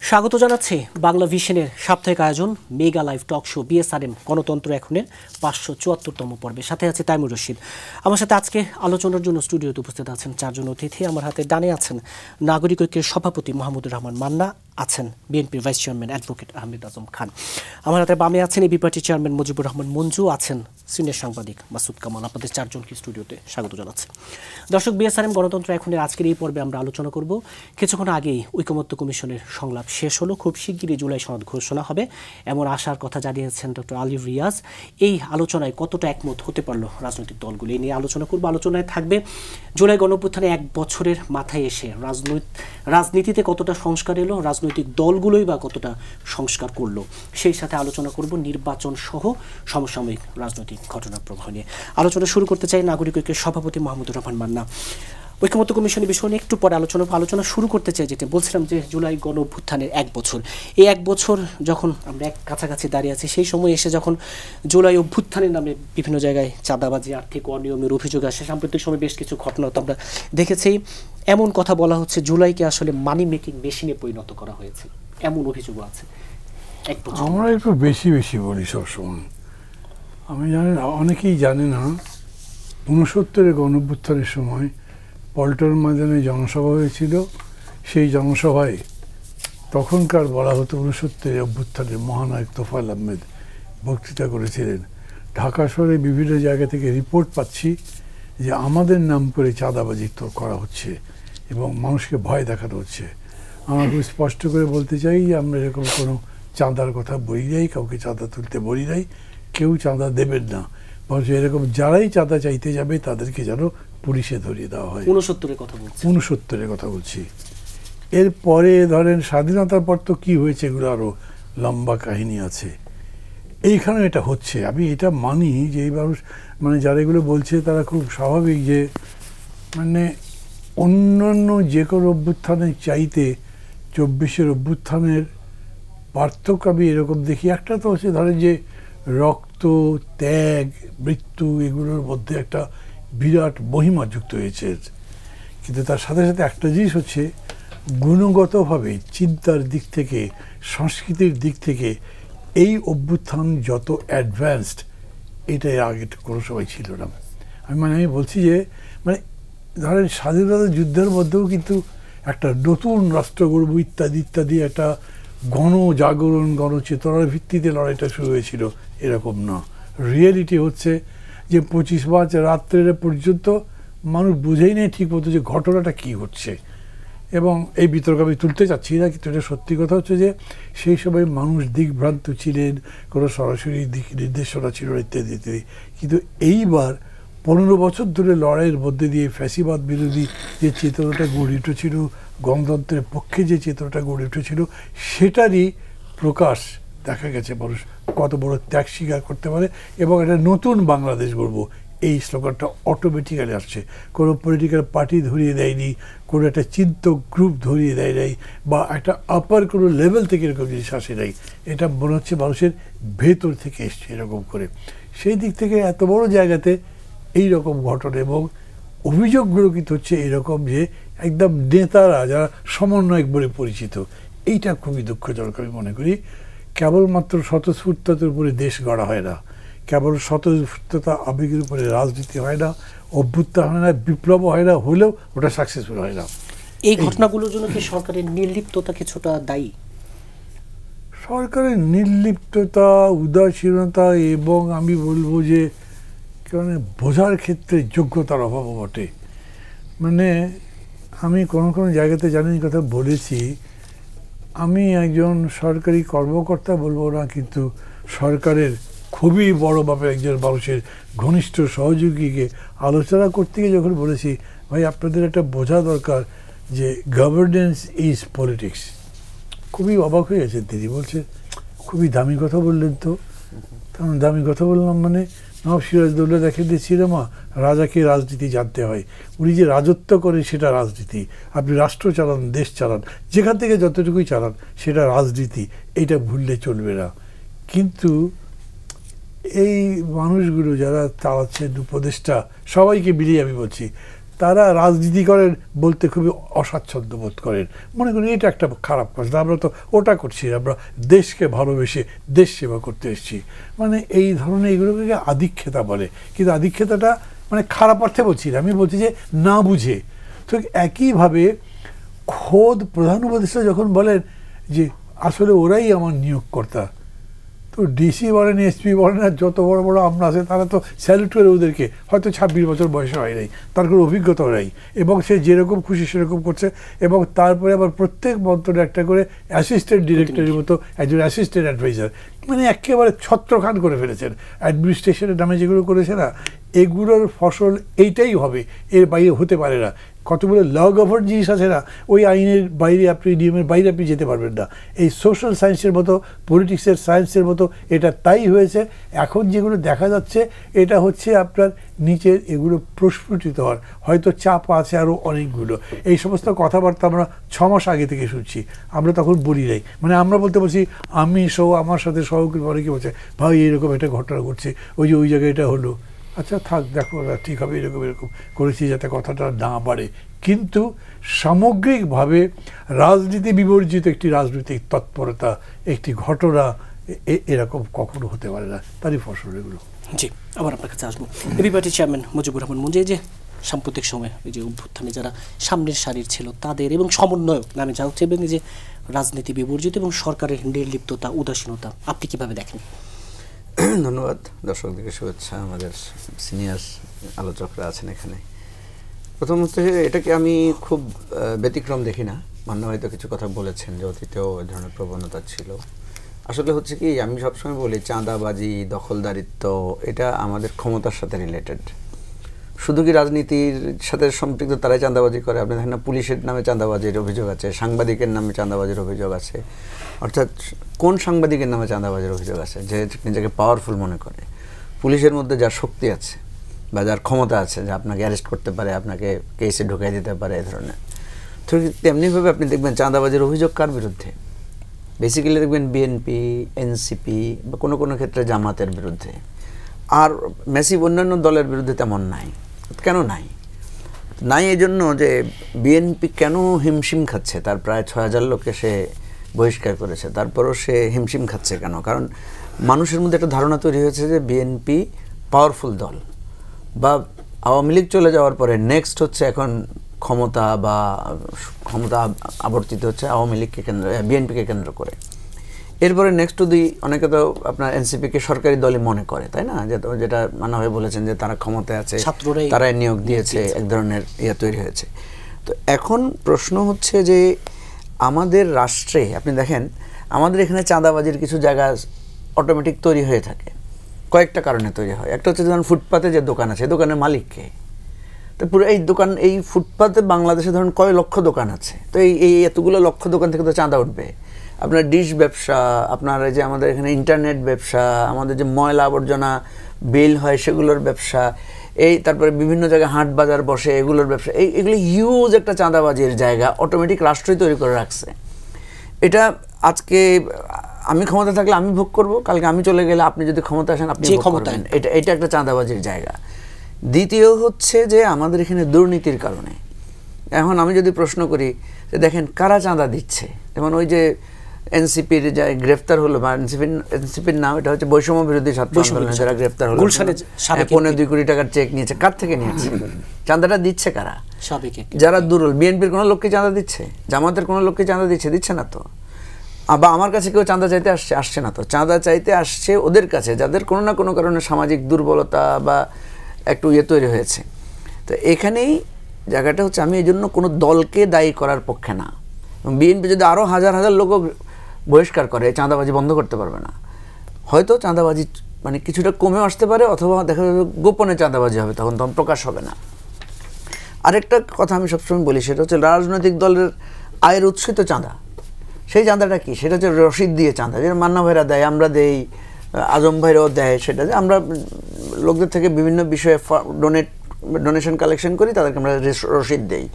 স্বাগত জানাচ্ছি বাংলা ভিশনের সাপ্তাহিক আয়োজন mega live talk show BSRM গণতন্ত্র এখনের 574তম পর্বে। সাথে আছে তাইমুর রশিদ। আমার সাথে আজকে আলোচনার জন্য স্টুডিওতে উপস্থিত আছেন চারজন অতিথি। আমার হাতে ডানে আছেন নাগরিক ঐক্যের সভাপতি মাহমুদুর রহমান মান্না, আছেন বিএনপির vice chairman advocate Ahmed Azam Khan. আমার হাতে বামে আছেন এবি পার্টির চেয়ারম্যান মুজিবুর রহমান মঞ্জু, আছেন সিনিয়র সাংবাদিক মাসুদ কামাল। আপনাদের চারজনকে স্টুডিওতে স্বাগত জানাচ্ছি। দর্শক, বিএসআরএম গণতন্ত্র এখনের আজকের এই পর্বে আমরা আলোচনা করব। কিছুক্ষণ আগেই ঐকমত্য কমিশনের সংলাপ শেষ হলো, খুব শিগগিরই জুলাই সনদ ঘোষণা হবে এমন আশার কথা জানিয়েছেন ডক্টর আলী রিয়াজ। এই আলোচনায় কতটা একমত হতে পারলো রাজনৈতিক দলগুলি, এই নিয়ে আলোচনা করবো। আলোচনায় থাকবে জুলাই গণঅভ্যুত্থানে 1 বছরের মাথায় এসে রাজনীতিতে কতটা সংস্কার এলো, রাজনৈতিক দলগুলোই বা কতটা সংস্কার করলো। সেই সাথে আলোচনা করব নির্বাচন সহ সমসাময়িক রাজনৈতিক ঘটনার প্রবাহ নিয়ে। আলোচনা শুরু করতে চাই নাগরিক ঐক্যের সভাপতি মাহমুদুর রহমান মান্না। ঐকমত্য কমিশনের বিষয় নিয়ে একটু পরে আলোচনা শুরু করতে চাই। যেটা বলছিলাম যে জুলাই গণ অভ্যুত্থানের 1 বছর, এই 1 বছর যখন আমরা কাছাকাছি দাঁড়িয়ে আছি, সেই সময় এসে যখন জুলাই অভ্যুত্থানের নামে বিভিন্ন জায়গায় চাঁদাবাজি, আর্থিক অনিয়মের অভিযোগ আসে, সাম্প্রতিক সময় বেশ কিছু ঘটনা তো আমরা দেখেছি। এমন কথা বলা হচ্ছে জুলাইকে আসলে মানি মেকিং মেশিনে পরিণত করা হয়েছে, এমন অভিযোগও আছে। আমরা একটু বেশি বলি সবসময়। আমি জানি না, অনেকেই জানে না, 69-এর গণঅভ্যুত্থানের সময় পল্টন ময়দানে জনসভা হয়েছিল। সেই জনসভায় তখনকার বলা হতো 69-এর অভ্যুত্থানের মহানায়ক তোফায়েল আহমেদ বক্তৃতা করেছিলেন। ঢাকা শহরে বিভিন্ন জায়গা থেকে রিপোর্ট পাচ্ছি যে আমাদের নাম করে চাঁদাবাজি করা হচ্ছে এবং মানুষকে ভয় দেখানো হচ্ছে। আমরা খুব স্পষ্ট করে বলতে চাই যে আমরা এরকম কোনো চাঁদার কথা বলি নাই, কাউকে চাঁদা তুলতে বলি নাই, কেউ চাঁদা দেবেন না। বরঞ্চ এরকম যারাই চাঁদা চাইতে যাবে তাদেরকে যেন পুলিশে ধরিয়ে দেওয়া হয়। 69-এর কথা বলছি। এরপরে ধরেন স্বাধীনতার পর তো কী হয়েছে এগুলো আরও লম্বা কাহিনী আছে। এইখানে এটা হচ্ছে, আমি এটা মানি যে এই মানুষ যারা এগুলো বলছে তারা খুব স্বাভাবিক যে অন্যান্য যে কোনো অভ্যুত্থানের চাইতে 24-এর অভ্যুত্থানের পার্থক্য আমি এরকম দেখি। একটা তো হচ্ছে ধরেন যে রক্ত, ত্যাগ, মৃত্যু, এগুলোর মধ্যে একটা বিরাট মহিমা যুক্ত হয়েছে। কিন্তু তার সাথে সাথে একটা জিনিস হচ্ছে গুণগতভাবে চিন্তার দিক থেকে, সংস্কৃতির দিক থেকে এই অভ্যুত্থান যত অ্যাডভান্সড, এটা এর আগে কোনো সময় ছিল না। আমি বলছি যে ধরেন স্বাধীনতা যুদ্ধের মধ্যেও কিন্তু একটা নতুন রাষ্ট্র গড়ব ইত্যাদি ইত্যাদি একটা গণজাগরণ, গণচেতনার ভিত্তিতে লড়াইটা শুরু হয়েছিল, এরকম না। রিয়েলিটি হচ্ছে যে 25 মার্চ রাত্রে পর্যন্ত মানুষ বুঝেই নেই ঠিক মতো যে ঘটনাটা কী হচ্ছে। এবং এই বিতর্ক আমি তুলতে চাচ্ছি না, কিন্তু এটা সত্যি কথা হচ্ছে যে সেই সময় মানুষ দিকভ্রান্ত ছিলেন, কোনো সরাসরি দিক নির্দেশনা ছিল না ইত্যাদি ইত্যাদি। কিন্তু এইবার 15 বছর ধরে লড়াইয়ের মধ্যে দিয়ে ফ্যাসিবাদ বিরোধী যে চেতনাটা গড়ে উঠেছিল, গণতন্ত্রের পক্ষে যে চেতনাটা গড়ে উঠেছিল, সেটারই প্রকাশ দেখা গেছে। মানুষ কত বড় ত্যাগ স্বীকার করতে পারে এবং একটা নতুন বাংলাদেশ গড়ব, এই স্লোগানটা অটোমেটিক্যালি আসছে। কোনো পলিটিক্যাল পার্টি ধরিয়ে দেয়নি, কোনো একটা চিন্তক গ্রুপ ধরিয়ে দেয় নাই, বা একটা আপার কোনো লেভেল থেকে এরকম জিনিস আসে নাই। এটা মনে হচ্ছে মানুষের ভেতর থেকে এসছে এরকম করে। সেই দিক থেকে এত বড় জায়গাতে এই রকম ঘটনা এবং অভিযোগগুলো কিন্তু হচ্ছে এরকম যে একদম নেতারা যারা সমন্বয়ক বলে পরিচিত, এইটা খুবই দুঃখজনক আমি মনে করি। কেবলমাত্র স্বতঃস্ফূর্ততার উপরে দেশ গড়া হয় না, কেবল স্বতঃস্ফূর্ততা আবেগের উপরে রাজনীতি হয় না, অভ্যুত্থান হয় না, বিপ্লব হয় না, হলেও ওটা সাকসেসফুল হয় না। এই ঘটনাগুলোর জন্য কি সরকারের নির্লিপ্ততা কিছুটা দায়ী? সরকারের নির্লিপ্ততা, উদাসীনতা এবং আমি বলবো যে বোঝার ক্ষেত্রে যোগ্যতার অভাবও বটে। আমি কোনো জায়গাতে জানি কথা বলেছি, আমি একজন সরকারি কর্মকর্তা বলবো না, কিন্তু সরকারের খুবই বড় মাপের একজন মানুষের ঘনিষ্ঠ সহযোগীকে আলোচনা করতে গিয়ে যখন বলেছি, ভাই আপনাদের একটা বোঝা দরকার যে গভর্নেন্স ইজ পলিটিক্স। খুবই অবাক হয়ে গেছেন তিনি, বলছে খুবই দামি কথা বললেন তো। তেমন দামি কথা বললাম নবাব সিরাজদৌল্লা দেখেন যে সিনেমা রাজাকে রাজনীতি জানতে হয়, উনি যে রাজত্ব করেন সেটা রাজনীতি। আপনি রাষ্ট্র চালান, দেশ চালান, যেখান থেকে যতটুকুই চালান সেটা রাজনীতি, এইটা ভুললে চলবে না। কিন্তু এই মানুষগুলো যারা চালাচ্ছেন উপদেষ্টা, সবাইকে মিলিয়ে আমি বলছি, তারা রাজনীতি করেন বলতে খুবই অস্বাচ্ছন্দ্য বোধ করেন, মনে করেন এটা একটা খারাপ কাজ, আমরা তো ওটা করছি, আমরা দেশকে ভালোবেসে দেশ সেবা করতে এসেছি। মানে এই ধরনের এগুলোকে আধিক্যতা বলে, কিন্তু আধিক্যতাটা মানে খারাপ অর্থে বলছি না, আমি বলছি যে না বুঝে। তো একইভাবে খোদ প্রধান উপদেষ্টা যখন বলেন যে আসলে ওরাই আমার নিয়োগকর্তা, তো ডিসি বলেন, এসপি বলেন, আর যত বড় বড় আমরা আছে তারা তো স্যালুট করে ওদেরকে, হয়তো 26 বছর বয়সে হয় নাই, তার কোনো অভিজ্ঞতাও নাই, এবং সে যেরকম খুশি সেরকম করছে। এবং তারপরে আবার প্রত্যেক মন্ত্রণে একটা করে অ্যাসিস্ট্যান্ট ডিরেক্টরের মতো একজন অ্যাসিস্ট্যান্ট অ্যাডভাইজার, মানে একেবারে ছত্রখান করে ফেলেছেন। অ্যাডমিনিস্ট্রেশনের নামে যেগুলো করেছে না, এগুলোর ফসল এইটাই হবে, এর বাইরে হতে পারে না। কতগুলো ল গভর্ন জিনিস আছে না, ওই আইনের বাইরে আপনি, নিয়মের বাইরে আপনি যেতে পারবেন না। এই সোশ্যাল সায়েন্সের মতো, পলিটিক্সের সায়েন্সের মতো এটা তাই হয়েছে। এখন যেগুলো দেখা যাচ্ছে এটা হচ্ছে আপনার নিচের এগুলো প্রস্ফুটিত হওয়ার, হয়তো চাপ আছে আরও অনেকগুলো। এই সমস্ত কথাবার্তা আমরা 6 মাস আগে থেকে শুনছি, আমরা তখন বলি নাই। মানে আমরা বলতে বলছি, আমি সহ আমার সাথে সহকর্মী অনেকে বলছে, ভাই এরকম একটা ঘটনা ঘটছে, ওই যে ওই জায়গায় এটা হলো, আচ্ছা থাক, দেখো ঠিক হবে, এরকম এরকম করেছি যাতে কথাটা না বাড়ে। কিন্তু সামগ্রিকভাবে রাজনীতি বিবর্জিত একটি রাজনৈতিক তৎপরতা, একটি ঘটনা এরকম কখনো হতে পারে না, তারই ফসল এগুলো। জি, আবার আপনার কাছে আসবো। এবি পার্টির চেয়ারম্যান মুজিবুর রহমান মঞ্জু, এই যে সাম্প্রতিক সময়ে এই যে অভ্যুত্থানে যারা সামনের সারির ছিল তাদের এবং সমন্বয়ক নামে যা হচ্ছে, এবং এই যে রাজনীতি বিবর্জিত এবং সরকারের নির্লিপ্ততা, উদাসীনতা, আপনি কিভাবে দেখেন? ধন্যবাদ, দর্শকদেরকে শুভেচ্ছা, আমাদের সিনিয়র আলোচকরা আছেন এখানে। প্রথমত এটাকে আমি খুব ব্যতিক্রম দেখি না, মান্য হয়তো কিছু কথা বলেছেন যে অতীতেও এই ধরনের প্রবণতা ছিল। আসলে হচ্ছে কি, আমি সবসময় বলি চাঁদাবাজি, দখলদারিত্ব এটা আমাদের ক্ষমতার সাথে রিলেটেড। শুধু কি রাজনীতির সাথে সম্পৃক্ত তারাই চাঁদাবাজি করে? আপনি দেখেন না, পুলিশের নামে চাঁদাবাজির অভিযোগ আছে, সাংবাদিকের নামে চাঁদাবাজির অভিযোগ আছে। অর্থাৎ কোন সাংবাদিকের নামে চাঁদাবাজির অভিযোগ আছে? যে নিজেকে পাওয়ারফুল মনে করে। পুলিশের মধ্যে যার শক্তি আছে বা যার ক্ষমতা আছে, যে আপনাকে অ্যারেস্ট করতে পারে, আপনাকে কেসে ঢুকাই দিতে পারে, এই ধরনের। তো তেমনিভাবে আপনি দেখবেন চাঁদাবাজির অভিযোগ কার বিরুদ্ধে? বেসিক্যালি দেখবেন বিএনপি, এনসিপি বা কোনো কোনো ক্ষেত্রে জামাতের বিরুদ্ধে। আর ম্যাসিভ অন্যান্য দলের বিরুদ্ধে তেমন নাই। কেন নাই? নাই এই জন্য যে বিএনপি কেন হিমশিম খাচ্ছে, তার প্রায় 6000 লোককে সে বহিষ্কার করেছে, তারপরও সে হিমশিম খাচ্ছে কেন? কারণ মানুষের মধ্যে একটা ধারণা তৈরি হয়েছে যে বিএনপি পাওয়ারফুল দল, বা আওয়ামী লীগ চলে যাওয়ার পরে নেক্সট হচ্ছে এখন ক্ষমতা আবর্তিত হচ্ছে আওয়ামী লীগকে কেন্দ্র, বিএনপিকে কেন্দ্র করে। এরপরে নেক্সট যদি অনেকে তো আপনার এনসিপিকে সরকারি দলই মনে করে, তাই না? যেটা মানভাবে বলেছেন যে তারা ক্ষমতায় আছে, তারাই নিয়োগ দিয়েছে, এক ধরনের তৈরি হয়েছে। তো এখন প্রশ্ন হচ্ছে যে আমাদের রাষ্ট্রে আপনি দেখেন, আমাদের এখানে চাঁদাবাজির কিছু জায়গা অটোমেটিক তৈরি হয়ে থাকে, কয়েকটা কারণে তৈরি হয়। একটা হচ্ছে ধরুন ফুটপাতে যে দোকান আছে, দোকানের মালিককে। তো পুরো এই দোকান, এই ফুটপাতে বাংলাদেশে ধরুন কয় লক্ষ দোকান আছে, তো এই এতগুলো লক্ষ দোকান থেকে তো চাঁদা উঠবে। আপনার ডিশ ব্যবসা, আপনার এই যে আমাদের এখানে ইন্টারনেট ব্যবসা, আমাদের যে ময়লা আবর্জনা বিল হয় সেগুলোর ব্যবসা, এই তারপরে বিভিন্ন জায়গায় হাট বাজার বসে এগুলোর ব্যবসা, এগুলো হিউজ একটা চাঁদাবাজির জায়গা অটোমেটিক রাষ্ট্রই তৈরি করে রাখছে। এটা আজকে আমি ক্ষমতা থাকলে আমি ভোগ করব, কালকে আমি চলে গেলে আপনি যদি ক্ষমতা আসেন আপনি ভোগ করবেন। এটা একটা চাঁদাবাজির জায়গা। দ্বিতীয় হচ্ছে যে আমাদের এখানে দুর্নীতির কারণে। এখন আমি যদি প্রশ্ন করি যে দেখেন কারা চাঁদা দিচ্ছে, যেমন ওই যে এনসিপির যা গ্রেফতার হলো, বা এনসিপির নাম এটা হচ্ছে বৈষম্য বিরোধী ছাত্র আন্দোলন, যারা গ্রেফতার হলো 15-2 কোটি টাকার চেক নিয়েছে, কার থেকে নিয়েছে? চাঁদাটা দিচ্ছে কারা? যারা দুর্বল। বিএনপির কোনো লোককে চাঁদা দিচ্ছে? জামাতের কোনো লোককে চাঁদা দিচ্ছে না তো। বা আমার কাছে কেউ চাঁদা চাইতে আসছে না তো। চাঁদা চাইতে আসছে ওদের কাছে যাদের কোনো না কোনো কারণে সামাজিক দুর্বলতা বা একটু তৈরি হয়েছে। তো এখানেই জায়গাটা হচ্ছে, আমি এই জন্য কোনো দলকে দায়ী করার পক্ষে না। বিএনপি যদি আরও হাজার হাজার লোক বহিষ্কার করে, চাঁদাবাজি বন্ধ করতে পারবে না। হয়তো চাঁদাবাজি মানে কিছুটা কমে আসতে পারে, অথবা দেখা যাবে গোপনে চাঁদাবাজি হবে, তখন প্রকাশ হবে না। আরেকটা কথা আমি সবসময় বলি, সেটা হচ্ছে রাজনৈতিক দলের আয়ের উৎসই তো চাঁদা। সেই চাঁদাটা কি? সেটা হচ্ছে রসিদ দিয়ে চাঁদা, যেটা মান্না ভাইরা দেয়, আমরা দেই, আজম ভাইরাও দেয়। সেটা যে আমরা লোকদের থেকে বিভিন্ন বিষয়ে ডোনেশন কালেকশন করি, তাদেরকে আমরা রসিদ দেই।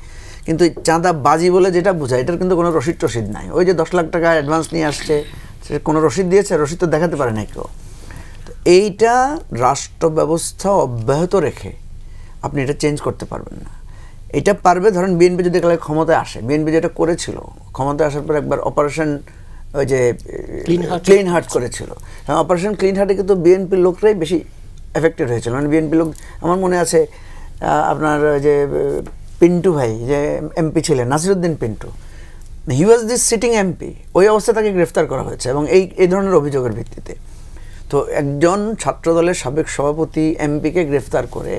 কিন্তু চাঁদাবাজি বলে যেটা বোঝায়, এটার কিন্তু কোনো রসিদ নাই। ওই যে 10 লাখ টাকা অ্যাডভান্স নিয়ে আসছে, সে কোনো রসিদ দিয়েছে? রসিদ তো দেখাতে পারে না কেউ। তো এইটা রাষ্ট্র ব্যবস্থা অব্যাহত রেখে আপনি এটা চেঞ্জ করতে পারবেন না। এটা পারবে। ধরেন বিএনপি যদি কালে ক্ষমতায় আসে, বিএনপি যেটা করেছিল ক্ষমতায় আসার পর একবার অপারেশন ওই যে ক্লিন হার্ট করেছিল, হ্যাঁ অপারেশন ক্লিন হার্টে কিন্তু বিএনপির লোকরাই বেশি এফেক্টেড হয়েছিল। মানে বিএনপি লোক, আমার মনে আছে আপনার যে পিন্টু ভাই যে এমপি ছিলেন, নাসিরউদ্দিন পিন্টু, হি ওয়াজ দিস সিটিং এমপি, ওই অবস্থায় তাকে গ্রেফতার করা হয়েছে এবং এই ধরনের অভিযোগের ভিত্তিতে। তো একজন ছাত্রদলের সাবেক সভাপতি এমপিকে গ্রেফতার করে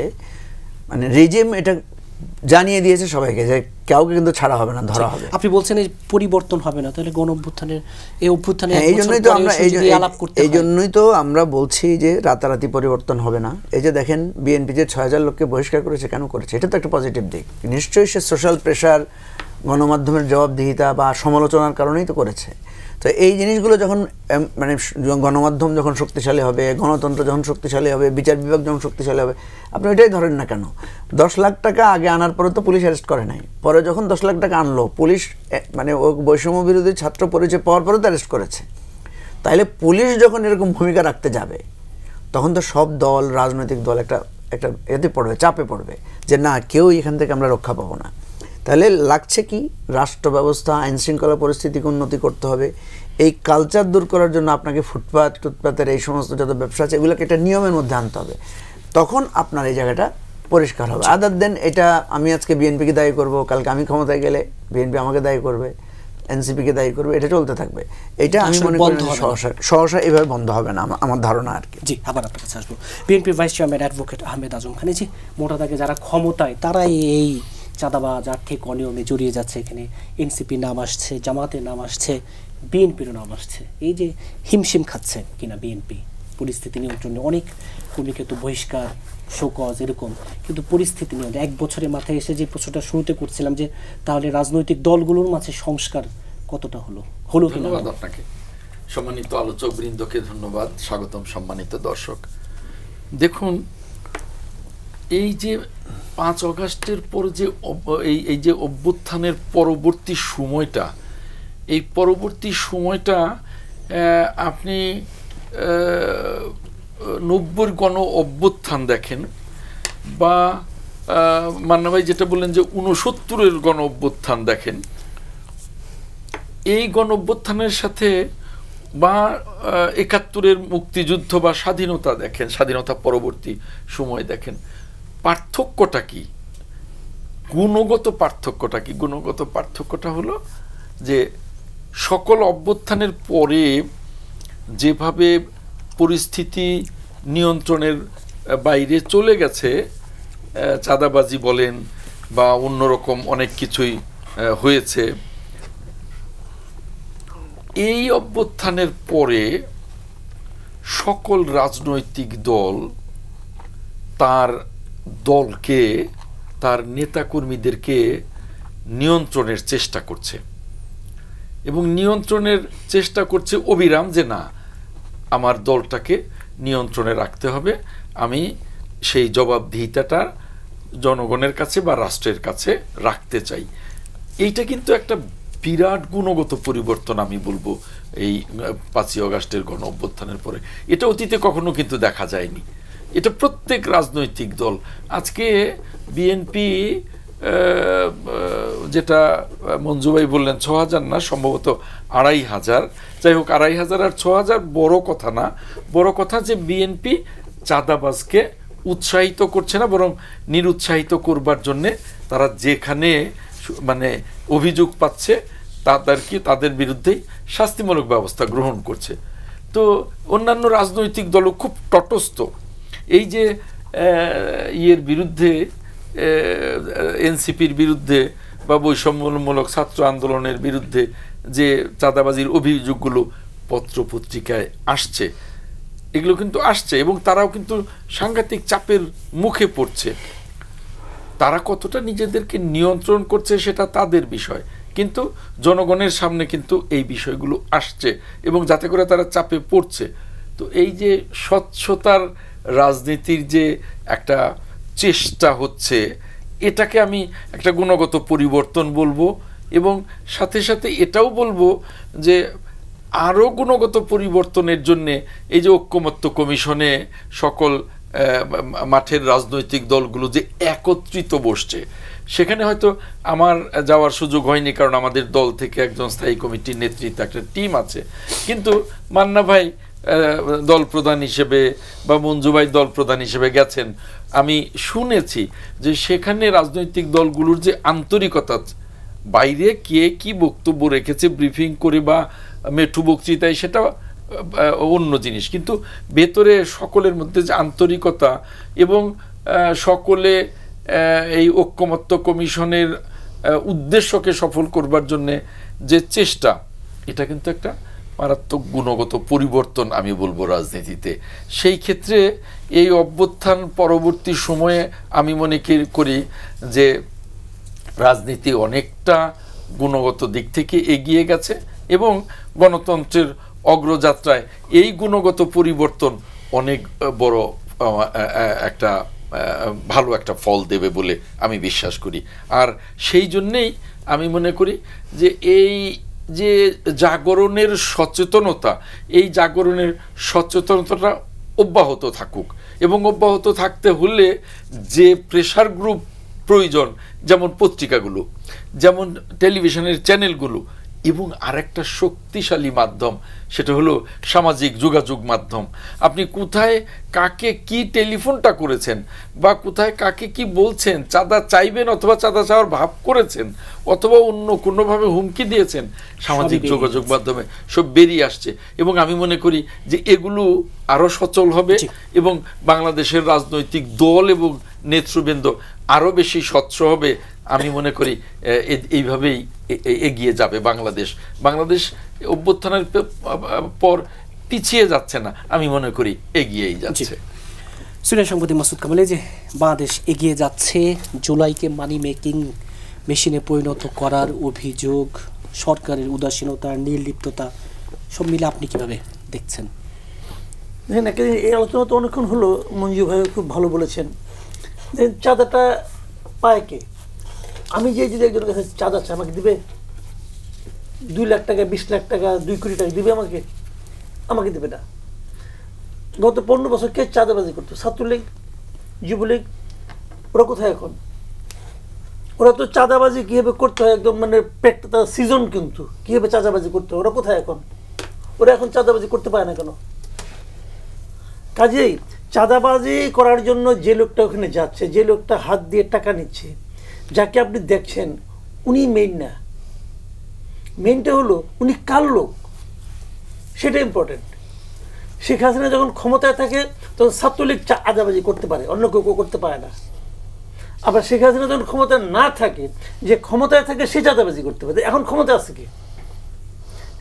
মানে রেজিম এটা জানিয়ে দিয়েছে সবাইকে যে কাউকে কিন্তু ছাড়া হবে না, ধরা হবে। আপনি বলছেন এই পরিবর্তন হবে না, তাহলে গণ অভ্যুত্থানের এই অভ্যুত্থানে এই জন্যই তো আমরা বলছি যে রাতারাতি পরিবর্তন হবে না। এই যে দেখেন বিএনপি যে 6000 লোককে বহিষ্কার করেছে, কেন করেছে? এটা তো একটা পজিটিভ দিক। নিশ্চয়ই সে সোশ্যাল প্রেশার, গণমাধ্যমের জবাবদিহিতা বা সমালোচনার কারণেই তো করেছে। তো এই জিনিসগুলো যখন মানে গণমাধ্যম যখন শক্তিশালী হবে, গণতন্ত্র যখন শক্তিশালী হবে, বিচার বিভাগ যখন শক্তিশালী হবে, আপনি এটাই ধরেন না কেন 10 লাখ টাকা আগে আনার পরে তো পুলিশ অ্যারেস্ট করে নাই, পরে যখন 10 লাখ টাকা আনলো পুলিশ মানে বৈষম্য বিরোধী ছাত্র পরিচয় পাওয়ার পরে তো অ্যারেস্ট করেছে। তাইলে পুলিশ যখন এরকম ভূমিকা রাখতে যাবে তখন তো সব দল, রাজনৈতিক দল একটা এতে পড়বে, চাপে পড়বে যে না, কেউ এখান থেকে আমরা রক্ষা পাবো না। তাহলে লাগছে কি, রাষ্ট্র ব্যবস্থা, আইন শৃঙ্খলা পরিস্থিতিকে উন্নতি করতে হবে। এই কালচার দূর করার জন্য আপনাকে ফুটপাতের এই সমস্ত যত ব্যবসা আছে এগুলোকে একটা নিয়মের মধ্যে আনতে হবে, তখন আপনার এই জায়গাটা পরিষ্কার হবে। আদার দেন এটা আমি আজকে বিএনপিকে দায়ী করব, কালকে আমি ক্ষমতায় গেলে বিএনপি আমাকে দায়ী করবে, এনসিপিকে দায়ী করবে, এটা চলতে থাকবে। এটা আমি মনে করি সহসা এভাবে বন্ধ হবে না, আমার ধারণা আর কি। জি, আবার আপনার কাছে আসবো। বিএনপির vice chairman advocate Ahmed Azam Khan, জি মোটা দাগে যারা ক্ষমতায় তারাই এই চাঁদাবাজ, আর্থিক অনিয়মে জড়িয়ে যাচ্ছে, এখানে এনসিপির নাম আসছে, জামাতের নাম আসছে, বিএনপিরও নাম আসছে। এই যে হিমশিম খাচ্ছে কিনা বিএনপি পরিস্থিতি নিয়ন্ত্রণে, অনেক কর্মীকে তো বহিষ্কার, শোকজ এরকম, কিন্তু পরিস্থিতি নিয়ন্ত্রণে 1 বছরের মাথায় এসে যে প্রশ্নটা শুরুতে করছিলাম যে তাহলে রাজনৈতিক দলগুলোর মাঝে সংস্কার কতটা হলো কিনা? ধন্যবাদ আপনাকে, সম্মানিত আলোচক বৃন্দকে ধন্যবাদ, স্বাগতম সম্মানিত দর্শক। দেখুন, এই যে 5 আগস্টের পর যে এই যে অভ্যুত্থানের পরবর্তী সময়টা, এই পরবর্তী সময়টা আপনি 90-র গণ অভ্যুত্থান দেখেন বা মান্না ভাই যেটা বললেন যে 69-এর গণ অভ্যুত্থান দেখেন, এই গণ অভ্যুত্থানের সাথে বা 71-এর মুক্তিযুদ্ধ বা স্বাধীনতা দেখেন, স্বাধীনতা পরবর্তী সময় দেখেন, পার্থক্যটা কি? গুণগত পার্থক্যটা কি? গুণগত পার্থক্যটা হলো যে সকল অভ্যুত্থানের পরে যেভাবে পরিস্থিতি নিয়ন্ত্রণের বাইরে চলে গেছে, চাঁদাবাজি বলেন বা অন্যরকম অনেক কিছুই হয়েছে, এই অভ্যুত্থানের পরে সকল রাজনৈতিক দল তার দলকে, তার নেতাকর্মীদেরকে নিয়ন্ত্রণের চেষ্টা করছে এবং নিয়ন্ত্রণের চেষ্টা করছে অবিরাম, যে না, আমার দলটাকে নিয়ন্ত্রণে রাখতে হবে, আমি সেই জবাবদিহিতাটা জনগণের কাছে বা রাষ্ট্রের কাছে রাখতে চাই। এইটা কিন্তু একটা বিরাট গুণগত পরিবর্তন আমি বলবো এই 5ই আগস্টের গণ অভ্যুত্থানের পরে। এটা অতীতে কখনো কিন্তু দেখা যায়নি। এটা প্রত্যেক রাজনৈতিক দল, আজকে বিএনপি যেটা মঞ্জুভাই বললেন 6000 না, সম্ভবত 2500, যাই হোক 2500 আর 6000 বড় কথা না, বড় কথা যে বিএনপি চাঁদাবাজকে উৎসাহিত করছে না, বরং নিরুৎসাহিত করবার জন্যে তারা যেখানে মানে অভিযোগ পাচ্ছে তাদের বিরুদ্ধেই শাস্তিমূলক ব্যবস্থা গ্রহণ করছে। তো অন্যান্য রাজনৈতিক দলও খুব তটস্থ। এই যে ইয়ের বিরুদ্ধে, এনসিপির বিরুদ্ধে বা বৈষম্যমূলক ছাত্র আন্দোলনের বিরুদ্ধে যে চাঁদাবাজির অভিযোগগুলো পত্রপত্রিকায় আসছে, এগুলো কিন্তু আসছে এবং তারাও কিন্তু সাংঘাতিক চাপের মুখে পড়ছে। তারা কতটা নিজেদেরকে নিয়ন্ত্রণ করছে সেটা তাদের বিষয়, কিন্তু জনগণের সামনে কিন্তু এই বিষয়গুলো আসছে এবং যাতে করে তারা চাপে পড়ছে। তো এই যে স্বচ্ছতার রাজনীতির যে একটা চেষ্টা হচ্ছে, এটাকে আমি একটা গুণগত পরিবর্তন বলবো এবং সাথে সাথে এটাও বলবো যে আরও গুণগত পরিবর্তনের জন্যে এই যে ঐক্যমত্য কমিশনে সকল মাঠের রাজনৈতিক দলগুলো যে একত্রিত বসছে, সেখানে হয়তো আমার যাওয়ার সুযোগ হয়নি, কারণ আমাদের দল থেকে একজন স্থায়ী কমিটির নেতৃত্বে একটা টিম আছে। কিন্তু মান্না ভাই দল প্রধান হিসেবে বা মঞ্জু ভাই দল প্রধান হিসেবে গেছেন, আমি শুনেছি যে সেখানে রাজনৈতিক দলগুলোর যে আন্তরিকতা, বাইরে কে কি বক্তব্য রেখেছে ব্রিফিং করে বা মেঠু বক্তৃতায় সেটা অন্য জিনিস, কিন্তু ভেতরে সকলের মধ্যে যে আন্তরিকতা এবং সকলে এই ঐক্যমত্য কমিশনের উদ্দেশ্যকে সফল করবার জন্যে যে চেষ্টা, এটা কিন্তু একটা মারাত্মক গুণগত পরিবর্তন আমি বলবো রাজনীতিতে। সেই ক্ষেত্রে এই অভ্যুত্থান পরবর্তী সময়ে আমি মনে করি যে রাজনীতি অনেকটা গুণগত দিক থেকে এগিয়ে গেছে এবং গণতন্ত্রের অগ্রযাত্রায় এই গুণগত পরিবর্তন অনেক বড় একটা ভালো একটা ফল দেবে বলে আমি বিশ্বাস করি। আর সেই জন্যেই আমি মনে করি যে এই যে জাগরণের সচেতনতা, এই জাগরণের সচেতনতাটা অব্যাহত থাকুক, এবং অব্যাহত থাকতে হলে যে প্রেসার গ্রুপ প্রয়োজন, যেমন পত্রিকাগুলো, যেমন টেলিভিশনের চ্যানেলগুলো, এবং আরেকটা শক্তিশালী মাধ্যম, সেটা হলো সামাজিক যোগাযোগ মাধ্যম। আপনি কোথায় কাকে কি টেলিফোনটা করেছেন বা কোথায় কাকে কি বলছেন, চাঁদা চাইবেন অথবা চাঁদা চাওয়ার ভাব করেছেন অথবা অন্য কোনোভাবে হুমকি দিয়েছেন, সামাজিক যোগাযোগ মাধ্যমে সব বেরিয়ে আসছে। এবং আমি মনে করি যে এগুলো আরও সচল হবে এবং বাংলাদেশের রাজনৈতিক দল এবং নেতৃবৃন্দ আরও বেশি স্বচ্ছ হবে। আমি মনে করি এইভাবেই এগিয়ে যাবে বাংলাদেশ। বাংলাদেশ অভ্যুত্থানের পর পিছিয়ে যাচ্ছে না, আমি মনে করি এগিয়েই যাচ্ছে। সিনিয়র সাংবাদিক মাসুদ কামাল, যে বাংলাদেশ এগিয়ে যাচ্ছে, জুলাইকে মানি মেকিং মেশিনে পরিণত করার অভিযোগ, সরকারের উদাসীনতা, নির্লিপ্ততা, সব মিলে আপনি কিভাবে দেখছেন? এই আলোচনা তো অনেকক্ষণ হলো, মঞ্জু ভাই খুব ভালো বলেছেন যে চাঁদাটা পায় কে? আমি যে যদি একজনের কাছে চাঁদা চাই, আমাকে দিবে? 2 লাখ টাকা, 20 লাখ টাকা, 2 কোটি টাকা দিবে আমাকে? আমাকে দেবে না। গত 15 বছর কে চাঁদাবাজি করতো? ছাত্রলীগ, যুবলীগ, ওরা কোথায় এখন? ওরা তো চাঁদাবাজি কীভাবে করতে হয় একদম মানে পেটটা সিজন, কিন্তু কীভাবে চাঁদাবাজি করতে হয় ওরা কোথায় এখন? ওরা এখন চাঁদাবাজি করতে পারে না কেন? কাজেই চাঁদাবাজি করার জন্য যে লোকটা ওখানে যাচ্ছে, যে লোকটা হাত দিয়ে টাকা নিচ্ছে, যাকে আপনি দেখছেন, উনি মেইন না। মেইনটা হলো উনি কার লোক, সেটা ইম্পর্টেন্ট। শেখ হাসিনা যখন ক্ষমতায় থাকে তখন ছাত্রলীগ চাঁদাবাজি করতে পারে, অন্য কেউ করতে পারে না। আবার শেখ হাসিনা যখন ক্ষমতায় না থাকে, যে ক্ষমতায় থাকে সে চাঁদাবাজি করতে পারে। এখন ক্ষমতা আছে কি?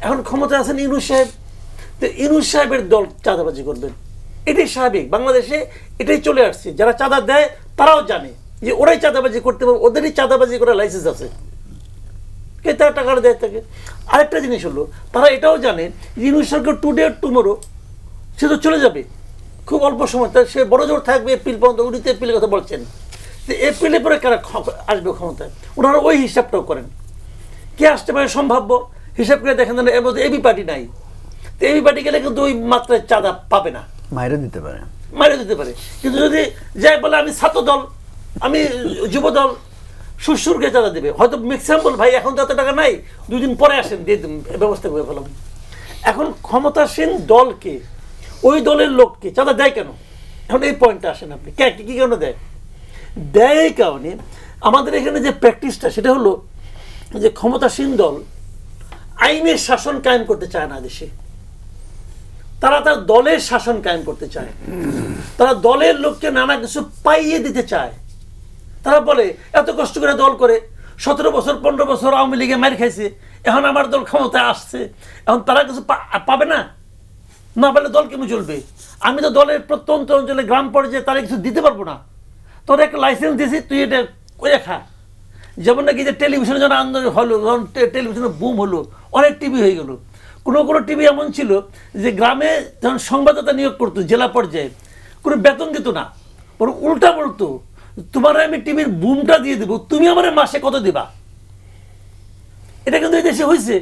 এখন ক্ষমতায় আছেন ইউনূস সাহেব, তো ইউনূস সাহেবের দল চাঁদাবাজি করবেন, এটাই স্বাভাবিক। বাংলাদেশে এটাই চলে আসছে। যারা চাঁদা দেয় তারাও জানে যে ওরাই চাঁদাবাজি করতে পারবে, ওদেরই চাঁদাবাজি করার লাইসেন্স আছে, কে তারা টাকাটা দেয় থাকে। আরেকটা জিনিস হলো, তারা এটাও জানে ইউনূস সরকার টুডে টুমোরো সে তো চলে যাবে খুব অল্প সময়, তার সে বড় জোর থাকবে এপ্রিল পর্যন্ত। উনি তো এপ্রিলের কথা বলছেন, যে এপ্রিলে পরে কারা আসবে ক্ষমতায়, ওনারা ওই হিসাবটাও করেন। কে আসতে পারে সম্ভাব্য হিসাব করে দেখেন, এর মধ্যে এবি পার্টি নাই, তো এবি পার্টি গেলে কিন্তু ওই মাত্রায় চাঁদা পাবে না, মাইরে দিতে পারে, মাইরে দিতে পারে। কিন্তু যদি যাই বলে আমি ছাত্র দল, আমি যুব দল, সুরকে চাঁদা দেবে, হয়তো ম্যাক্সিমাম বল ভাই এখন তো এত টাকা নাই, 2 দিন পরে আসেন, দিয়ে ব্যবস্থা করে ফেলাম। এখন ক্ষমতাসীন দলকে, ওই দলের লোককে চাঁদা দেয় কেন? এখন এই পয়েন্টটা আসেন আপনি, কি কেন দেয়? দেয় এই কারণে আমাদের এখানে যে প্র্যাকটিসটা, সেটা হলো যে ক্ষমতাসীন দল আইনের শাসন কায়েম করতে চায় না দেশে, তারা তার দলের শাসন কায়েম করতে চায়। তারা দলের লোককে নানা কিছু পাইয়ে দিতে চায়। তারা বলে এত কষ্ট করে দল করে, 17 বছর 15 বছর আওয়ামী লীগে মার খাইছে, এখন আমার দল ক্ষমতায় আসছে, এখন তারা কিছু পাবে না, না পেলে দল কেমন চলবে? আমি তো দলের প্রত্যন্ত অঞ্চলে গ্রাম পর্যায়ে তারা কিছু দিতে পারবো না, তোর একটা লাইসেন্স দিয়েছি, তুই এটা করে খা। যেমন নাকি যে টেলিভিশনে যখন আন্দোলন হলো, যখন টেলিভিশনে বুম হলো, অনেক টিভি হয়ে গেল। কোনো টিভি এমন ছিল যে গ্রামে যখন সংবাদদাতা নিয়োগ করতো জেলা পর্যায়ে, কোনো বেতন দিত না, ওর উল্টা বলতো, তোমার আমি টিভির বুমটা দিয়ে দেবো, তুমি আমার মাসে কত দিবা। এটা কিন্তু এই দেশে হয়েছে।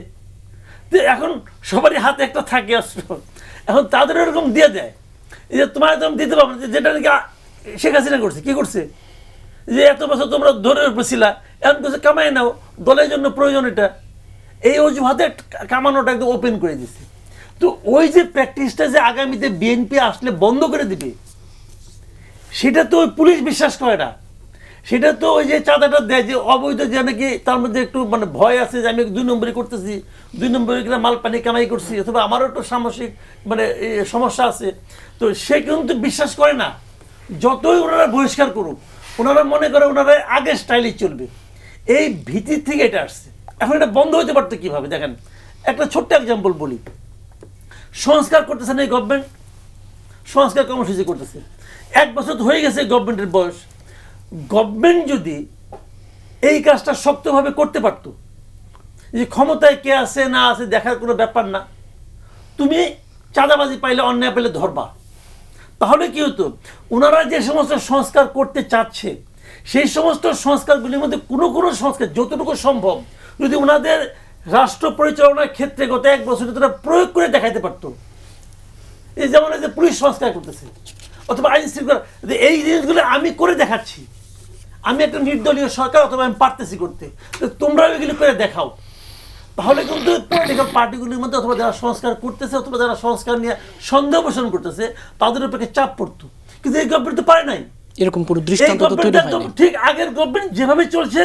এখন সবারই হাতে একটা থাকে অস্ত্র, এখন তাদের এরকম দিয়ে দেয়। এই যে তোমার একদম দিতে পারবো না, যেটা নাকি শেখ হাসিনা করছে, কি করছে, যে এত বছর তোমরা ধরে বসিলা, এমন কিছু কামাই নাও, দলের জন্য প্রয়োজন এটা, এই অজুহাতে কামানোটা একদম ওপেন করে দিচ্ছে। তো ওই যে প্র্যাকটিসটা যে আগামীতে বিএনপি আসলে বন্ধ করে দিবে, সেটা তো ওই পুলিশ বিশ্বাস করে না। সেটা তো ওই যে চাঁদাটা দেয় যে অবৈধ, যে নাকি তার মধ্যে একটু মানে ভয় আছে যে আমি 2 নম্বরই করতেছি, 2 নম্বরে কিনা মাল পানি কামাই করছি, অথবা আমারও একটু সামাজিক মানে সমস্যা আছে, তো সে কিন্তু বিশ্বাস করে না। যতই ওনারা বহিষ্কার করুক, ওনারা মনে করে ওনারা আগের স্টাইলে চলবে, এই ভীতির থেকে এটা আসছে। এখন এটা বন্ধ হতে পারতো কিভাবে? দেখেন, একটা ছোট্ট এক্সাম্পল বলি। সংস্কার করতেছে না এই গভর্নমেন্ট, সংস্কার কর্মসূচি করতেছে, 1 বছর হয়ে গেছে গভর্নমেন্টের বয়স। গভর্নমেন্ট যদি এই কাজটা শক্তভাবে করতে পারত, যে ক্ষমতায় কে আছে না আছে দেখার কোনো ব্যাপার না, তুমি চাঁদাবাজি পাইলে অন্যায় পেলে ধরবা, তাহলে কি হতো? ওনারা যে সমস্ত সংস্কার করতে চাচ্ছে, সেই সমস্ত সংস্কারগুলির মধ্যে কোনো কোনো সংস্কার যতটুকু সম্ভব যদি ওনাদের রাষ্ট্র পরিচালনার ক্ষেত্রে গত 1 বছরে তারা প্রয়োগ করে দেখাইতে পারত। এই যেমন এই যে পুলিশ সংস্কার করতেছে অথবা আইন শৃঙ্খলা, এই জিনিসগুলো আমি করে দেখাচ্ছি, আমি একটা নির্দলীয় সরকার অথবা আমি পারতেছি করতে, তোমরাও এগুলো করে দেখাও, তাহলে কিন্তু পলিটিক্যাল পার্টিগুলির মধ্যে অথবা যারা সংস্কার করতেছে অথবা যারা সংস্কার নিয়ে সন্দেহ পোষণ করতেছে তাদের উপরে চাপ পড়তো। কিন্তু এই গভর্নমেন্ট তো পারে নাই, এরকম কোনো দৃষ্টান্ত তো তৈরি হয়নি। ঠিক আগের গভর্নমেন্ট যেভাবে চলছে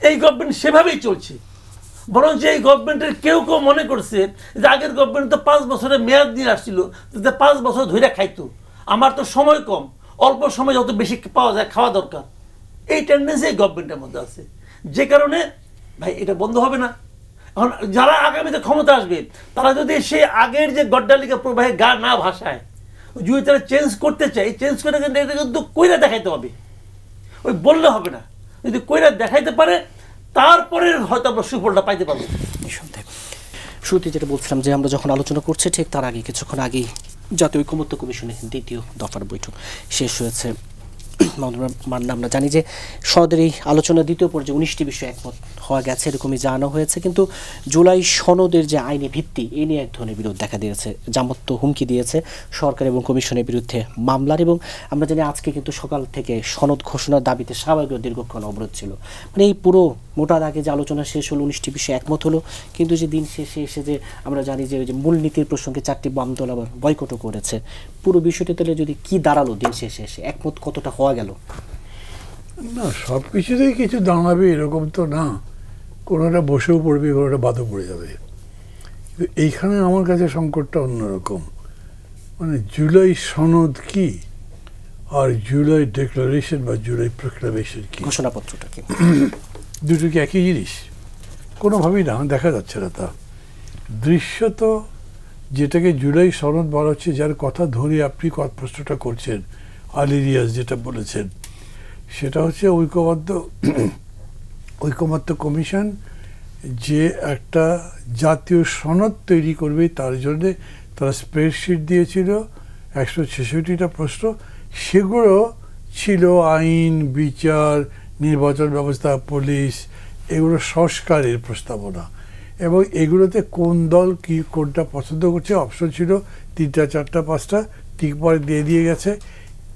এই গভর্নমেন্ট সেভাবেই চলছে। বরং যে এই গভর্নমেন্টের কেউ কেউ মনে করছে যে আগের গভর্নমেন্ট তো 5 বছরের মেয়াদ নিয়ে আসছিল, 5 বছর ধরে খাইতো, আমার তো সময় কম, অল্প সময় যত বেশি পাওয়া যায় খাওয়া দরকার, এই টেন্ডেন্সি এই গভর্নমেন্টের মধ্যে আছে। যে কারণে ভাই এটা বন্ধ হবে না। এখন যারা আগামীতে ক্ষমতা আসবে তারা যদি সেই আগের যে গড্ডালিকা প্রবাহে গা না ভাসায়, যদি তারা চেঞ্জ করতে চায়, চেঞ্জ করে এটা কিন্তু কইরা দেখাইতে হবে, ওই বললে হবে না। যদি কইরা দেখাইতে পারে তারপরে হয়তো আমরা সুফলটা পাইতে পারবো। শুরুতে যেটা বলছিলাম যে আমরা যখন আলোচনা করছি ঠিক তার আগে কিছুক্ষণ আগেই জাতীয় ঐকমত্য কমিশনের 2য় দফার বৈঠক শেষ হয়েছে। আমরা জানি যে সনদের এই আলোচনা 2য় পর্যায়ে 19টি বিষয়ে একমত হওয়া গেছে, এরকমই জানানো হয়েছে। কিন্তু জুলাই সনদের যে আইনি ভিত্তি, এই নিয়ে এক ধরনের বিরোধ দেখা দিয়েছে। জামাত হুমকি দিয়েছে সরকার এবং কমিশনের বিরুদ্ধে মামলার, এবং আমরা জানি আজকে কিন্তু সকাল থেকে সনদ ঘোষণার দাবিতে স্বাভাবিক দীর্ঘক্ষণ অবরোধ ছিল। মানে এই পুরো মোটা দাগে যে আলোচনা শেষ হলো, 19টি বিষয়ে একমত হলো, কিন্তু যে দিন শেষে এসে যে আমরা জানি যে ওই যে মূলনীতির প্রসঙ্গে 4টি বাম দল আবার বয়কটও করেছে। পুরো বিষয়টি তাহলে যদি কি দাঁড়ালো দিন শেষে এসে, একমত কতটা হওয়া গেল? না, সব কিছুতেই কিছু দাঁড়াবে এরকম তো না, কোনোটা বসেও পড়বে, কোনোটা বাদও পড়ে যাবে। কিন্তু এইখানে আমার কাছে সংকটটা অন্যরকম। মানে জুলাই সনদ কি আর জুলাই ডিক্লারেশন বা জুলাই প্রোক্লামেশন কি, ঘোষণাপত্রটা কি, দুটো কি একই জিনিস? কোনোভাবেই না, দেখা যাচ্ছে না। তা দৃশ্যত যেটাকে জুলাই সনদ বলা হচ্ছে, যার কথা ধরে আপনি প্রশ্নটা করছেন, আলী রিয়াজ যেটা বলেছেন, সেটা হচ্ছে ঐকমত্য কমিশন যে একটা জাতীয় সনদ তৈরি করবে, তার জন্যে তারা স্প্রেডশিট দিয়েছিল 166টা প্রশ্ন। সেগুলো ছিল আইন, বিচার, নির্বাচন ব্যবস্থা, পুলিশ, এগুলো সংস্কারের প্রস্তাবনা। এবং এগুলোতে কোন দল কি কোনটা পছন্দ করছে অপশন ছিল 3টা 4টা 5টা, ঠিক পরে দিয়ে গেছে।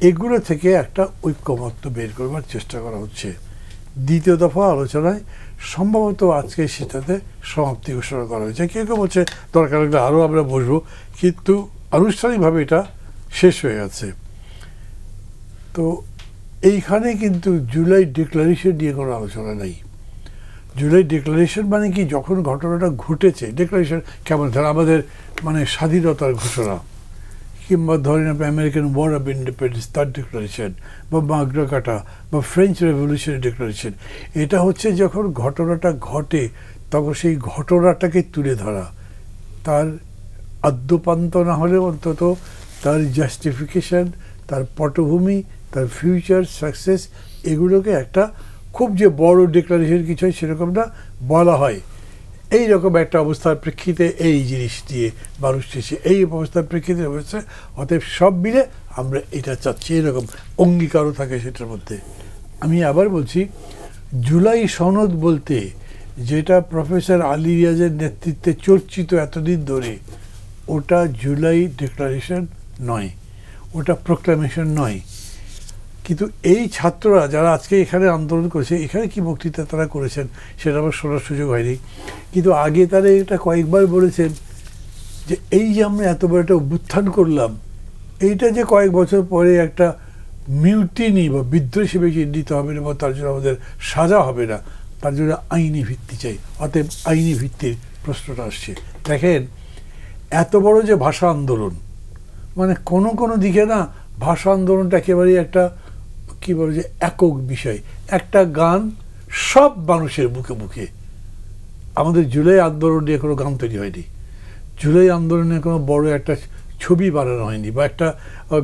এগুলো থেকে একটা ঐক্যমত্য বের করবার চেষ্টা করা হচ্ছে। 2য় দফা আলোচনায় সম্ভবত আজকে সেটাতে সমাপ্তি ঘোষণা করা হয়েছে। কেউ কেউ বলছে দরকার লাগলে আরও আমরা বসবো, কিন্তু আনুষ্ঠানিকভাবে এটা শেষ হয়ে গেছে। তো এইখানে কিন্তু জুলাই ডিক্লারেশন নিয়ে কোনো আলোচনা নেই। জুলাই ডিক্লারেশন মানে কি, যখন ঘটনাটা ঘটেছে, ডিক্লারেশন কেমন, ধর আমাদের মানে স্বাধীনতার ঘোষণা, কিংবা ধরেন আপনি আমেরিকান ওয়ার অফ ইন্ডিপেন্ডেন্স তার ডিক্লারেশন, বা মাগনা কাটা বা ফ্রেঞ্চ রেভলিউশনের ডিক্লারেশন। এটা হচ্ছে যখন ঘটনাটা ঘটে তখন সেই ঘটনাটাকে তুলে ধরা, তার আদ্যপান্ত না হলে অন্তত তার জাস্টিফিকেশন, তার পটভূমি, তার ফিউচার সাকসেস, এগুলোকে একটা খুব যে বড় ডিক্লারেশন কিছু হয় সেরকম না, বলা হয় এই রকম একটা অবস্থার প্রেক্ষিতে এই জিনিস দিয়ে মানুষ চেয়েছে, এই অবস্থার প্রেক্ষিতে হয়েছে, অতএব সব মিলে আমরা এটা চাচ্ছি, এরকম অঙ্গীকারও থাকে সেটার মধ্যে। আমি আবার বলছি, জুলাই সনদ বলতে যেটা প্রফেসর আলী রিয়াজের নেতৃত্বে চর্চিত এতদিন ধরে, ওটা জুলাই ডিক্লারেশন নয়। ওটা প্রোক্লামেশন নয়। কিন্তু এই ছাত্ররা যারা আজকে এখানে আন্দোলন করেছে, এখানে কি বক্তৃতা তারা করেছেন সেটা আমার শোনার সুযোগ হয়নি, কিন্তু আগে তারা এটা কয়েকবার বলেছেন যে এই যে আমরা এত বড় একটা অভ্যুত্থান করলাম, এইটা যে কয়েক বছর পরে একটা মিউটিনি বা বিদ্রোহ হিসেবে চিহ্নিত হবে না, বা তার জন্য আমাদের সাজা হবে না, তার জন্য আইনি ভিত্তি চাই। অতএব আইনি ভিত্তির প্রশ্নটা আসছে। দেখেন, এত বড় যে ভাষা আন্দোলন, মানে কোনো কোনো দিকে না ভাষা আন্দোলনটা একেবারেই একটা কী বলে যে একক বিষয়, একটা গান সব মানুষের মুখে মুখে। আমাদের জুলাই আন্দোলন নিয়ে কোনো গান তৈরি হয়নি, জুলাই আন্দোলনে কোনো বড় একটা ছবি বানানো হয়নি, বা একটা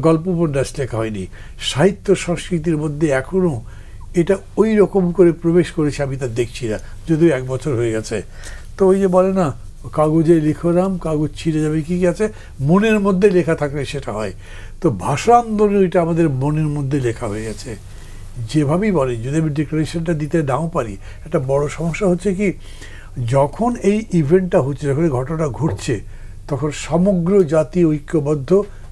গল্প উপন্যাস লেখা হয়নি। সাহিত্য সংস্কৃতির মধ্যে এখনও এটা ওই রকম করে প্রবেশ করেছে আমি তা দেখছি না, যদিও 1 বছর হয়ে গেছে। তো ওই যে বলে না, কাগজে লিখো রাম, কাগজ ছিঁড়ে যাবে, কি আছে, মনের মধ্যে লেখা থাকলে সেটা হয়। তো ভাষা আন্দোলন এটা আমাদের মনের মধ্যে লেখা হয়ে গেছে। যেভাবেই বলে, যদি আমি ডিক্লারেশনটা দিতে নাও পারি, একটা বড় সমস্যা হচ্ছে কি, যখন এই ইভেন্টটা হচ্ছে, যখন এই ঘটনা ঘটছে, তখন সমগ্র জাতি ঐক্যবদ্ধ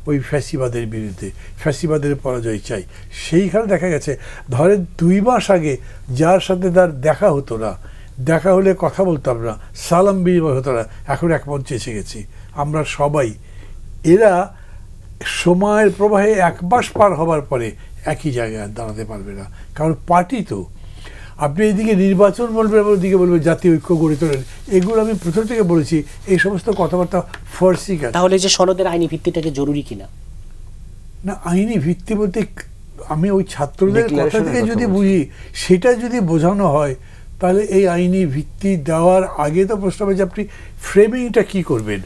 ওই ফ্যাসিবাদের বিরুদ্ধে, ফ্যাসিবাদের পরাজয় চাই। সেইখানে দেখা গেছে, ধরেন 2 মাস আগে যার সাথে তার দেখা হতো না, দেখা হলে কথা বলতাম না, সালাম বিনিময় হতো না, এখন এক মঞ্চে এসে গেছি আমরা সবাই। এরা সময়ের প্রবাহে 1 মাস পার হবার পরে একই জায়গায় দাঁড়াতে পারবে না, কারণ পার্টি তো। আপনি এইদিকে নির্বাচন বলবেন, আবার ওদিকে বলবেন জাতীয় ঐক্য গড়ে তোলেন, এগুলো আমি প্রথম থেকে বলেছি, এই সমস্ত কথাবার্তা ফরসিকার। তাহলে যে সনদের আইনি ভিত্তিটাকে জরুরি কিনা? না, আইনি ভিত্তি বলতে আমি ওই ছাত্রদের কথা থেকে যদি বুঝি, সেটা যদি বোঝানো হয়, তাহলে এই আইনি ভিত্তি দেওয়ার আগে তো প্রশ্ন হবে যে আপনি ফ্রেমিংটা কি করবেন।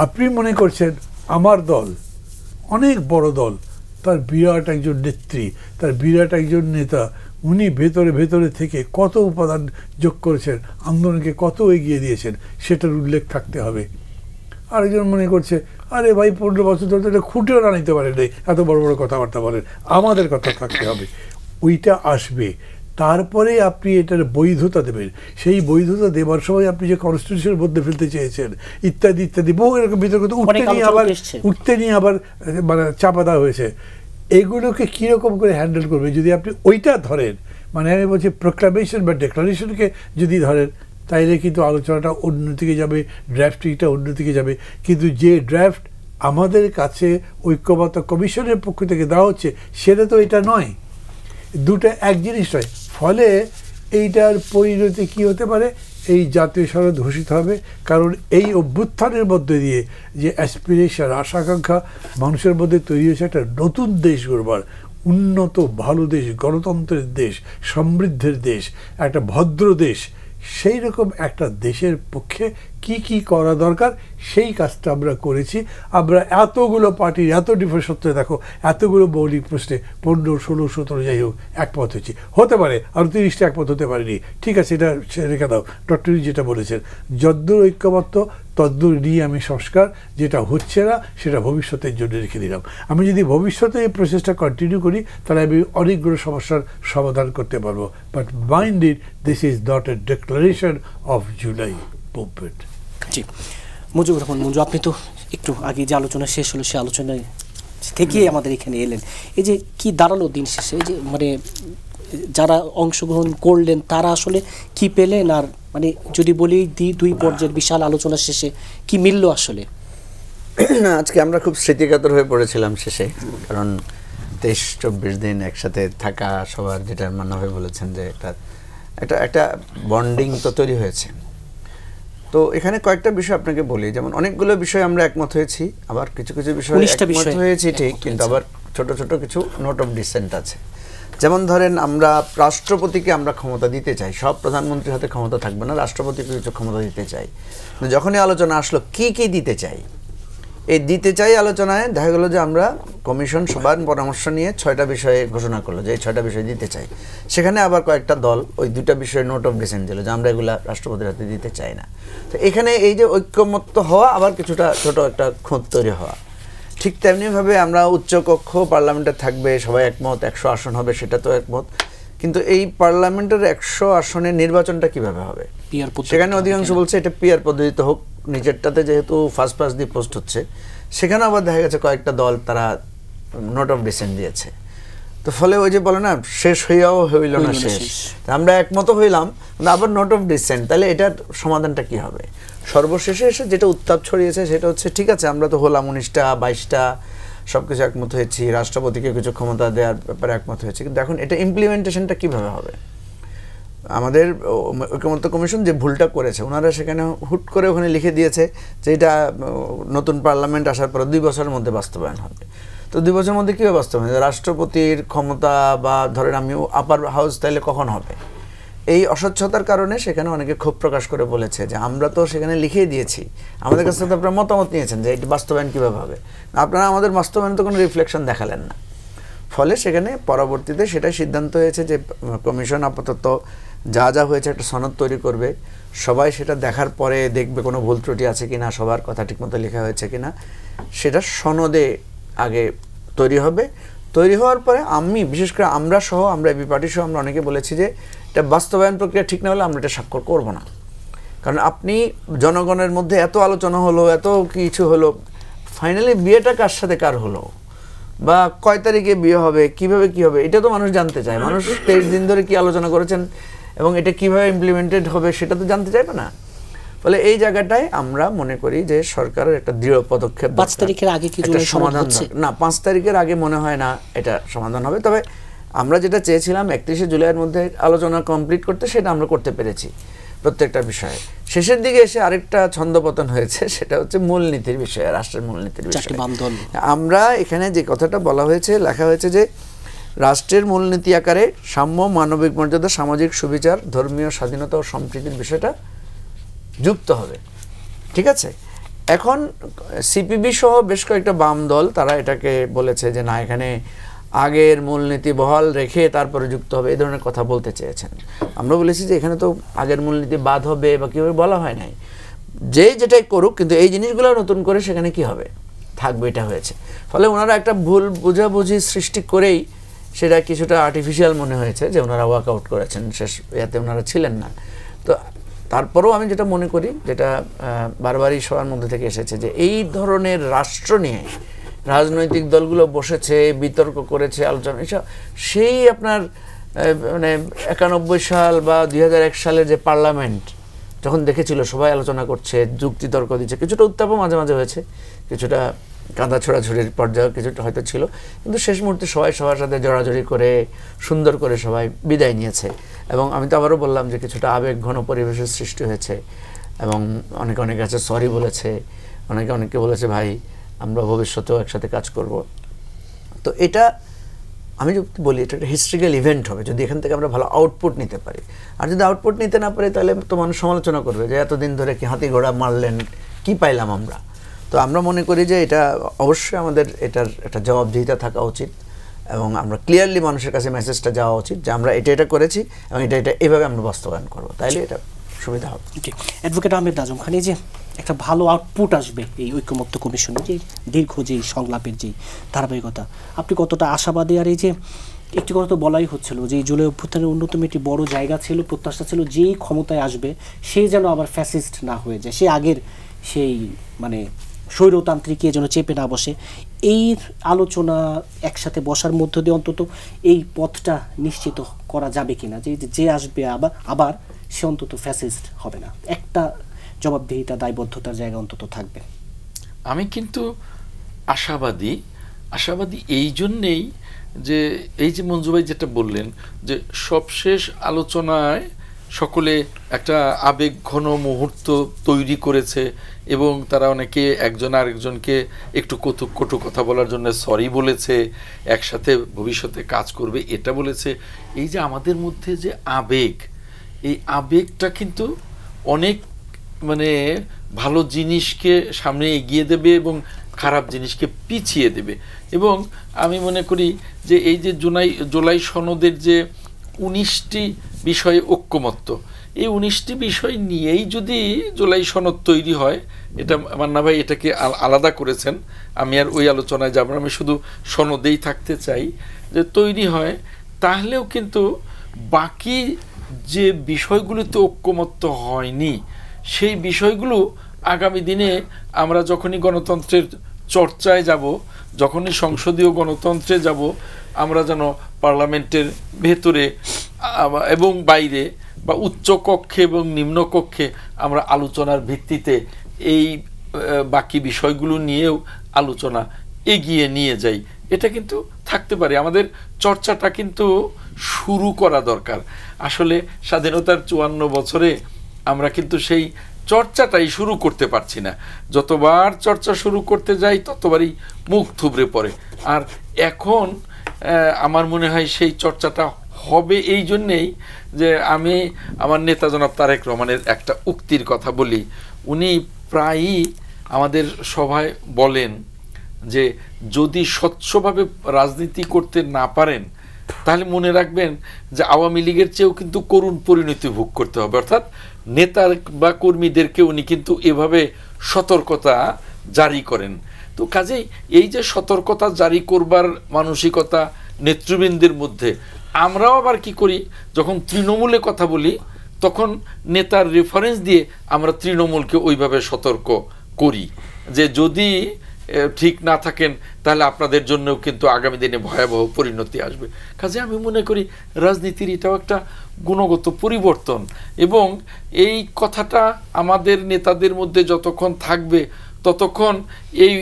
আপনি মনে করছেন আমার দল অনেক বড় দল, তার বিরাট একজন নেত্রী, তার বিরাট একজন নেতা, উনি ভেতরে ভেতরে থেকে কত উপাদান যোগ করেছেন, আন্দোলনকে কত এগিয়ে দিয়েছেন, সেটার উল্লেখ থাকতে হবে। আরেকজন মনে করছে, আরে ভাই 15 বছর ধরে এটা খুঁটেও না নিতে পারেন, এত বড় বড় কথাবার্তা বলেন, আমাদের কথা থাকতে হবে। ওইটা আসবে, তারপরে আপনি এটার বৈধতা দেবেন। সেই বৈধতা দেওয়ার সময় আপনি যে কনস্টিটিউশনের মধ্যে ফেলতে চেয়েছেন ইত্যাদি ইত্যাদি বহু এরকম বিতর্ক উঠতে নিয়ে আবার মানে চাপা দেওয়া হয়েছে। এগুলোকে কীরকম করে হ্যান্ডেল করবে যদি আপনি ওইটা ধরেন, মানে আমি বলছি প্রোক্লামেশন বা ডেক্লারেশনকে যদি ধরেন, তাইলে কিন্তু আলোচনাটা অন্যদিকে যাবে, ড্রাফটিংটা অন্যদিকে যাবে। কিন্তু যে ড্রাফট আমাদের কাছে ঐক্যবদ্ধ কমিশনের পক্ষ থেকে দেওয়া হচ্ছে, সেটা তো এটা নয়, দুটো এক জিনিস নয়। ফলে এইটার পরিণতি কী হতে পারে, এই জাতীয় সনদ ঘোষিত হবে। কারণ এই অভ্যুত্থানের মধ্যে দিয়ে যে অ্যাসপিরেশন, আশাকাঙ্ক্ষা মানুষের মধ্যে তৈরি হয়েছে, একটা নতুন দেশ গড়বার, উন্নত ভালো দেশ, গণতন্ত্রের দেশ, সমৃদ্ধের দেশ, একটা ভদ্র দেশ, সেই রকম একটা দেশের পক্ষে কি কি করা দরকার সেই কাজটা আমরা করেছি। আমরা এতগুলো পার্টির এত ডিফারেন্স সত্ত্বেও দেখো, এতগুলো মৌলিক প্রশ্নে 15, 16, 17 যাই হোক একমত হয়েছি। হতে পারে আরও 30টা একমত হতে পারেনি, ঠিক আছে, এটা রেখে দাও। ডক্টর যেটা বলেছেন, যদ্দূর ঐক্যমত্য তদ্দূর নিয়ে আমি সংস্কার, যেটা হচ্ছে না সেটা ভবিষ্যতের জন্য রেখে দিলাম। আমি যদি ভবিষ্যতে এই প্রসেসটা কন্টিনিউ করি, তাহলে আমি অনেকগুলো সমস্যার সমাধান করতে পারবো। But mind it, this is not a declaration of July movement. জি, মুজিবুর রহমান মঞ্জু, আপনি তো একটু আগে যে আলোচনা শেষ হলো, সে আলোচনায় থেকেই আমাদের এখানে এলেন। এই যে কি দাঁড়ালো দিন শেষে, এই যে মানে যারা অংশগ্রহণ করলেন তারা আসলে কি পেলেন, আর মানে যদি বলি 2 পর্যায়ের বিশাল আলোচনা শেষে কি মিলল আসলে? আজকে আমরা খুব স্মৃতিকাতর হয়ে পড়েছিলাম শেষে, কারণ 23-24 দিন একসাথে থাকা, সবার যেটা মান্নাভাই বলেছেন যে একটা বন্ডিং তো তৈরি হয়েছে। তো এখানে কয়েকটা বিষয় আপনাকে বলি, যেমন অনেকগুলো বিষয় আমরা একমত হয়েছি, আবার কিছু কিছু বিষয় একমত হয়েছি ঠিক, কিন্তু আবার ছোট ছোট কিছু নোট অফ ডিসেন্ট আছে। যেমন ধরেন, আমরা রাষ্ট্রপতিকে আমরা ক্ষমতা দিতে চাই, সব প্রধানমন্ত্রীর হাতে ক্ষমতা থাকবে না, রাষ্ট্রপতিকে কিছু ক্ষমতা দিতে চাই। যখনই আলোচনা আসলো কি কি দিতে চাই, এই দিতে চাই আলোচনায় দেখা গেলো যে আমরা কমিশন সবার পরামর্শ নিয়ে 6টা বিষয়ে ঘোষণা করলো যে এই 6টা বিষয় দিতে চাই। সেখানে আবার কয়েকটা দল ওই 2টা বিষয়ে নোট অফ ডিসেন্ট দিল যে আমরা এগুলা রাষ্ট্রপতির হাতে দিতে চাই না। তো এখানে এই যে ঐক্যমত্য হওয়া, আবার কিছুটা ছোট একটা খুঁত তৈরি হওয়া। ঠিক তেমনিভাবে আমরা উচ্চকক্ষ পার্লামেন্টে থাকবে, সবাই একমত, 100 আসন হবে, সেটা তো একমত। কিন্তু এই পার্লামেন্টের 100 আসনের নির্বাচনটা কিভাবে হবে, সেখানে অধিকাংশ বলছে এটা পিআর পদ্ধতিতে হোক। নিজেরটাতে যেহেতু ফার্স্ট দিয়ে পোস্ট হচ্ছে, সেখানে আবার দেখা গেছে কয়েকটা দল তারা নোট অফ ডিসেন্ট দিয়েছে। তো ফলে ওই যে বলে না শেষ হইয়াও হইল না শেষ, আমরা একমত হইলাম আবার নোট অফ ডিসেন্ট, তাহলে এটার সমাধানটা কি হবে? সর্বশেষে এসে যেটা উত্তাপ ছড়িয়েছে সেটা হচ্ছে ঠিক আছে আমরা তো হলাম 19টা 22টা সবকিছু একমত হয়েছি, রাষ্ট্রপতিকে কিছু ক্ষমতা দেওয়ার ব্যাপারে একমত হয়েছে, কিন্তু এখন এটা ইমপ্লিমেন্টেশনটা কিভাবে হবে? আমাদের ঐকমত্য কমিশন যে ভুলটা করেছে, ওনারা সেখানে হুট করে ওখানে লিখে দিয়েছে যে এটা নতুন পার্লামেন্ট আসার পরে 2 বছরের মধ্যে বাস্তবায়ন হবে। তো 2 বছরের মধ্যে কীভাবে বাস্তবায়ন? রাষ্ট্রপতির ক্ষমতা বা ধরেন আমি আপার হাউস তাইলে কখন হবে? এই অস্বচ্ছতার কারণে সেখানে অনেকে ক্ষোভ প্রকাশ করে বলেছে যে আমরা তো সেখানে লিখেই দিয়েছি, আমাদের কাছে তো আপনারা মতামত নিয়েছেন যে এটি বাস্তবায়ন কীভাবে হবে, আপনারা আমাদের বাস্তবায়ন তো কোনো রিফ্লেকশন দেখালেন না। ফলে সেখানে পরবর্তীতে সেটাই সিদ্ধান্ত হয়েছে যে কমিশন আপাতত যা যা হয়েছে একটা সনদ তৈরি করবে, সবাই সেটা দেখার পরে দেখবে কোনো ভুল ত্রুটি আছে কিনা, সবার কথা ঠিকমতো লেখা হয়েছে কিনা, সেটা সনদে আগে তৈরি হবে। তৈরি হওয়ার পরে আমি বিশেষ করে আমরা সহ, আমরা এবি পার্টি সহ আমরা অনেকে বলেছি যে এটা বাস্তবায়ন প্রক্রিয়া ঠিক না হলে আমরা এটা স্বাক্ষর করব না। কারণ আপনি জনগণের মধ্যে এত আলোচনা হলো, এত কিছু হলো, ফাইনালি বিয়েটা কার সাথে কার হলো বা কয় তারিখে বিয়ে হবে, কিভাবে কি হবে, এটা তো মানুষ জানতে চায়। মানুষ 23 দিন ধরে কি আলোচনা করেছেন এবং এটা কিভাবে ইমপ্লিমেন্টেড হবে সেটা তো জানতে চাইবে না। ফলে এই জায়গাটায় আমরা মনে করি যে সরকারের একটা দৃঢ় পদক্ষেপ। 5 তারিখের আগে কি সমাধান না, 5 তারিখের আগে মনে হয় না এটা সমাধান হবে। তবে আমরা যেটা চেয়েছিলাম 31শে জুলাইয়ের মধ্যে আলোচনা কমপ্লিট করতে, সেটা আমরা করতে পেরেছি প্রত্যেকটা বিষয়ে। শেষের দিকে এসে আরেকটা ছন্দপতন হয়েছে, সেটা হচ্ছে মূলনীতির বিষয়ে, রাষ্ট্রের মূলনীতির বিষয়ে। আমরা এখানে যে কথাটা বলা হয়েছে, লেখা হয়েছে যে রাষ্ট্রের মূলনীতি আকারে সাম্য, মানবিক মর্যাদা, সামাজিক সুবিচার, ধর্মীয় স্বাধীনতা ও সম্প্রীতির বিষয়টা যুক্ত হবে। ঠিক আছে, এখন সিপিবি সহ বেশ কয়েকটা বাম দল তারা এটাকে বলেছে যে না, এখানে আগের মূলনীতি বহাল রেখে তারপরে যুক্ত হবে, এই ধরনের কথা বলতে চেয়েছেন। আমরা বলেছি যে এখানে তো আগের মূলনীতি বাদ হবে বা কীভাবে বলা হয় নাই, যেটাই করুক, কিন্তু এই জিনিসগুলো নতুন করে সেখানে কি হবে থাকবে, এটা হয়েছে। ফলে ওনারা একটা ভুল বোঝাবুঝি সৃষ্টি করেই সেটা কিছুটা আর্টিফিশিয়াল মনে হয়েছে যে ওনারা ওয়ার্কআউট করেছেন, শেষ ইয়াতে ওনারা ছিলেন না। তো তারপরেও আমি যেটা মনে করি, যেটা বারবারই সবার মধ্যে থেকে এসেছে, যে এই ধরনের রাষ্ট্র নিয়ে রাজনৈতিক দলগুলো বসেছে, বিতর্ক করেছে, আলোচনা, এসব সেই আপনার মানে 91 সাল বা 2001 সালের যে পার্লামেন্ট যখন দেখেছিল সবাই আলোচনা করছে, যুক্তিতর্ক দিচ্ছে, কিছুটা উত্তাপও মাঝে মাঝে হয়েছে, কিছুটা কাঁদা ছোড়াছুড়ির পর্যায়ে কিছুটা হয়তো ছিল, কিন্তু শেষ মুহূর্তে সবাই সবার সাথে জড়াজড়ি করে সুন্দর করে সবাই বিদায় নিয়েছে। এবং আমি তো আবারও বললাম যে কিছুটা আবেগ ঘন পরিবেশের সৃষ্টি হয়েছে এবং অনেকে কাছে সরি বলেছে, অনেকে বলেছে ভাই আমরা ভবিষ্যতেও একসাথে কাজ করব। তো এটা আমি যদি বলি এটা একটা হিস্ট্রিক্যাল ইভেন্ট হবে যদি এখান থেকে আমরা ভালো আউটপুট নিতে পারি। আর যদি আউটপুট নিতে না পারি তাহলে তো মানুষ সমালোচনা করবে যে এতদিন ধরে কি হাতি ঘোড়া মারলেন, কি পাইলাম আমরা। তো আমরা মনে করি যে এটা অবশ্যই আমাদের এটার একটা জবাবদিহিতা থাকা উচিত এবং আমরা ক্লিয়ারলি মানুষের কাছে মেসেজটা যাওয়া উচিত যে আমরা এটা করেছি এবং এটা এভাবে আমরা বাস্তবায়ন করবো, তাইলে এটা সুবিধা হবে। অ্যাডভোকেট আহমেদ আজম খান, এই যে একটা ভালো আউটপুট আসবে এই ঐকমত্য কমিশনের যে দীর্ঘ যেই সংলাপের যেই ধারাবাহিকতা, আপনি কতটা আশাবাদী? আর এই যে একটি কথা তো বলাই হচ্ছিল যে এই জুলাই অভ্যুত্থানের অন্যতম একটি বড় জায়গা ছিল, প্রত্যাশা ছিল যেই ক্ষমতায় আসবে সে যেন আবার ফ্যাসিস্ট না হয়ে যায়, সে আগের সেই মানে স্বৈরতান্ত্রিক যেন চেপে না বসে। এই আলোচনা একসাথে বসার মধ্য দিয়ে অন্তত এই পথটা নিশ্চিত করা যাবে কিনা যে আসবে আবার সে অন্তত ফ্যাসিস্ট হবে না, একটা জবাবদিহিতা দায়বদ্ধতার জায়গা অন্তত থাকবে। আমি কিন্তু আশাবাদী এই জন্যেই যে এই যে মঞ্জু ভাই যেটা বললেন যে সবশেষ আলোচনায় সকলে একটা আবেগ ঘন মুহূর্ত তৈরি করেছে এবং তারা অনেকে একজন আরেকজনকে একটু কটু কথা বলার জন্য সরি বলেছে, একসাথে ভবিষ্যতে কাজ করবে এটা বলেছে। এই যে আমাদের মধ্যে যে আবেগ, এই আবেগটা কিন্তু অনেক মানে ভালো জিনিসকে সামনে এগিয়ে দেবে এবং খারাপ জিনিসকে পিছিয়ে দেবে। এবং আমি মনে করি যে এই যে জুলাই সনদের যে 19টি বিষয়ে ঐক্যমত্য, এই 19টি বিষয় নিয়েই যদি জুলাই সনদ তৈরি হয়, এটা মান্না ভাই এটাকে আলাদা করেছেন, আমি আর ওই আলোচনায় যাব না, আমি শুধু সনদেই থাকতে চাই, যে তৈরি হয় তাহলেও কিন্তু বাকি যে বিষয়গুলোতে ঐক্যমত্য হয়নি সেই বিষয়গুলো আগামী দিনে আমরা যখনই গণতন্ত্রের চর্চায় যাব, যখনই সংসদীয় গণতন্ত্রে যাব, আমরা যেন পার্লামেন্টের ভেতরে এবং বাইরে বা উচ্চ কক্ষে এবং নিম্ন কক্ষে আমরা আলোচনার ভিত্তিতে এই বাকি বিষয়গুলো নিয়েও আলোচনা এগিয়ে নিয়ে যাই। এটা কিন্তু থাকতে পারে, আমাদের চর্চাটা কিন্তু শুরু করা দরকার। আসলে স্বাধীনতার 54 বছরে আমরা কিন্তু সেই চর্চাটাই শুরু করতে পারছি না। যতবার চর্চা শুরু করতে যাই ততবারই মুখ থুবড়ে পড়ে। আর এখন আমার মনে হয় সেই চর্চাটা হবে এই জন্যেই যে আমি আমার নেতা জনাব তারেক রহমানের একটা উক্তির কথা বলি। উনি প্রায়ই আমাদের সভায় বলেন যে যদি স্বচ্ছভাবে রাজনীতি করতে না পারেন তাহলে মনে রাখবেন যে আওয়ামী লীগের চেয়েও কিন্তু করুণ পরিণতি ভোগ করতে হবে। অর্থাৎ নেতা বা কর্মীদেরকে উনি কিন্তু এভাবে সতর্কতা জারি করেন। তো কাজেই এই যে সতর্কতা জারি করবার মানসিকতা নেতৃবৃন্দের মধ্যে, আমরাও আবার কি করি, যখন তৃণমূলে কথা বলি তখন নেতার রেফারেন্স দিয়ে আমরা তৃণমূলকে ওইভাবে সতর্ক করি যে যদি ঠিক না থাকেন তাহলে আপনাদের জন্যও কিন্তু আগামী দিনে ভয়াবহ পরিণতি আসবে। কাজে আমি মনে করি রাজনীতির এটাও একটা গুণগত পরিবর্তন, এবং এই কথাটা আমাদের নেতাদের মধ্যে যতক্ষণ থাকবে ততক্ষণ এই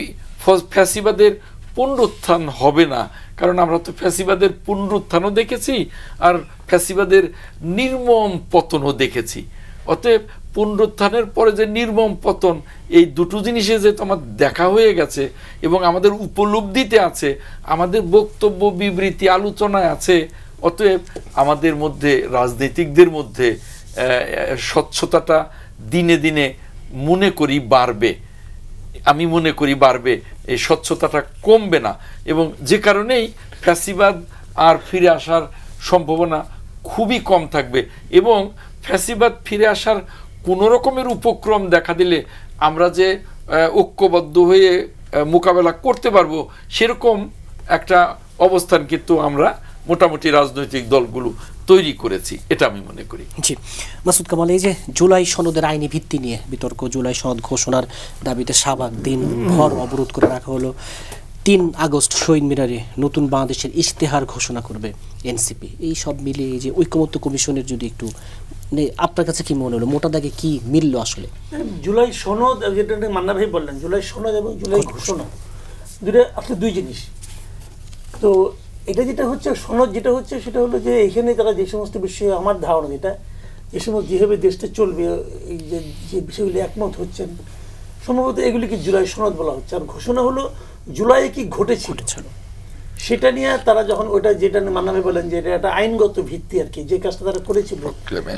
ফ্যাসিবাদের পুনরুত্থান হবে না। কারণ আমরা তো ফ্যাসিবাদের পুনরুত্থানও দেখেছি আর ফ্যাসিবাদের নির্মম পতনও দেখেছি। অতএব পুনরুত্থানের পরে যে নির্মম পতন, এই দুটো জিনিসে যে তোমার দেখা হয়ে গেছে এবং আমাদের উপলব্ধিতে আছে, আমাদের বক্তব্য বিবৃতি আলোচনায় আছে। অতএব আমাদের মধ্যে, রাজনীতিকদের মধ্যে স্বচ্ছতাটা দিনে দিনে মনে করি বাড়বে। আমি মনে করি বাড়বে, এই স্বচ্ছতাটা কমবে না, এবং যে কারণেই ফ্যাসিবাদ আর ফিরে আসার সম্ভাবনা খুবই কম থাকবে। এবং ফ্যাসিবাদ ফিরে আসার কোনো রকমের উপক্রম দেখা দিলে আমরা যে ঐক্যবদ্ধ হয়ে মোকাবেলা করতে পারবো সেরকম একটা অবস্থান কিন্তু আমরা মোটামুটি রাজনৈতিক দলগুলো তৈরি করেছি, এটা আমি মনে করি। জি মাসুদ কামাল, এই যে জুলাই সনদের আইনি ভিত্তি নিয়ে বিতর্ক, জুলাই সনদ ঘোষণার দাবিতে শাহবাগ দিনভর অবরোধ করে রাখা হলো। 3 আগস্ট শহীদ মিনারে নতুন বাংলাদেশের ইশতেহার ঘোষণা করবে এনসিপি। এই সব মিলিয়ে যে ঐকমত্য কমিশনের যদি একটু, আপনার কাছে কি মনে হলো, মোটা দাগে কি মিলল আসলে? জুলাই সনদ, যেটা মান্না ভাই বললেন, জুলাই সনদ এবং জুলাই ঘোষণা দুটো আসলে দুই জিনিস। তো এটা যেটা হচ্ছে সনদ, যেটা হচ্ছে সেটা হলো যে এখানে তারা যে সমস্ত বিষয়ে, আমার ধারণা যেটা, যে সমস্ত যেভাবে দেশটা চলবে, এই যে বিষয়গুলি একমত হচ্ছেন, সম্ভবত এগুলিকে জুলাই সনদ বলা হচ্ছে। আর ঘোষণা হলো জুলাইয়ে কি ঘটেছিল সেটা নিয়ে তারা যখন ওইটা, যেটা মান্নাভাই বলেন যে এটা একটা আইনগত ভিত্তি আর কি, যে কাজটা তারা করেছিল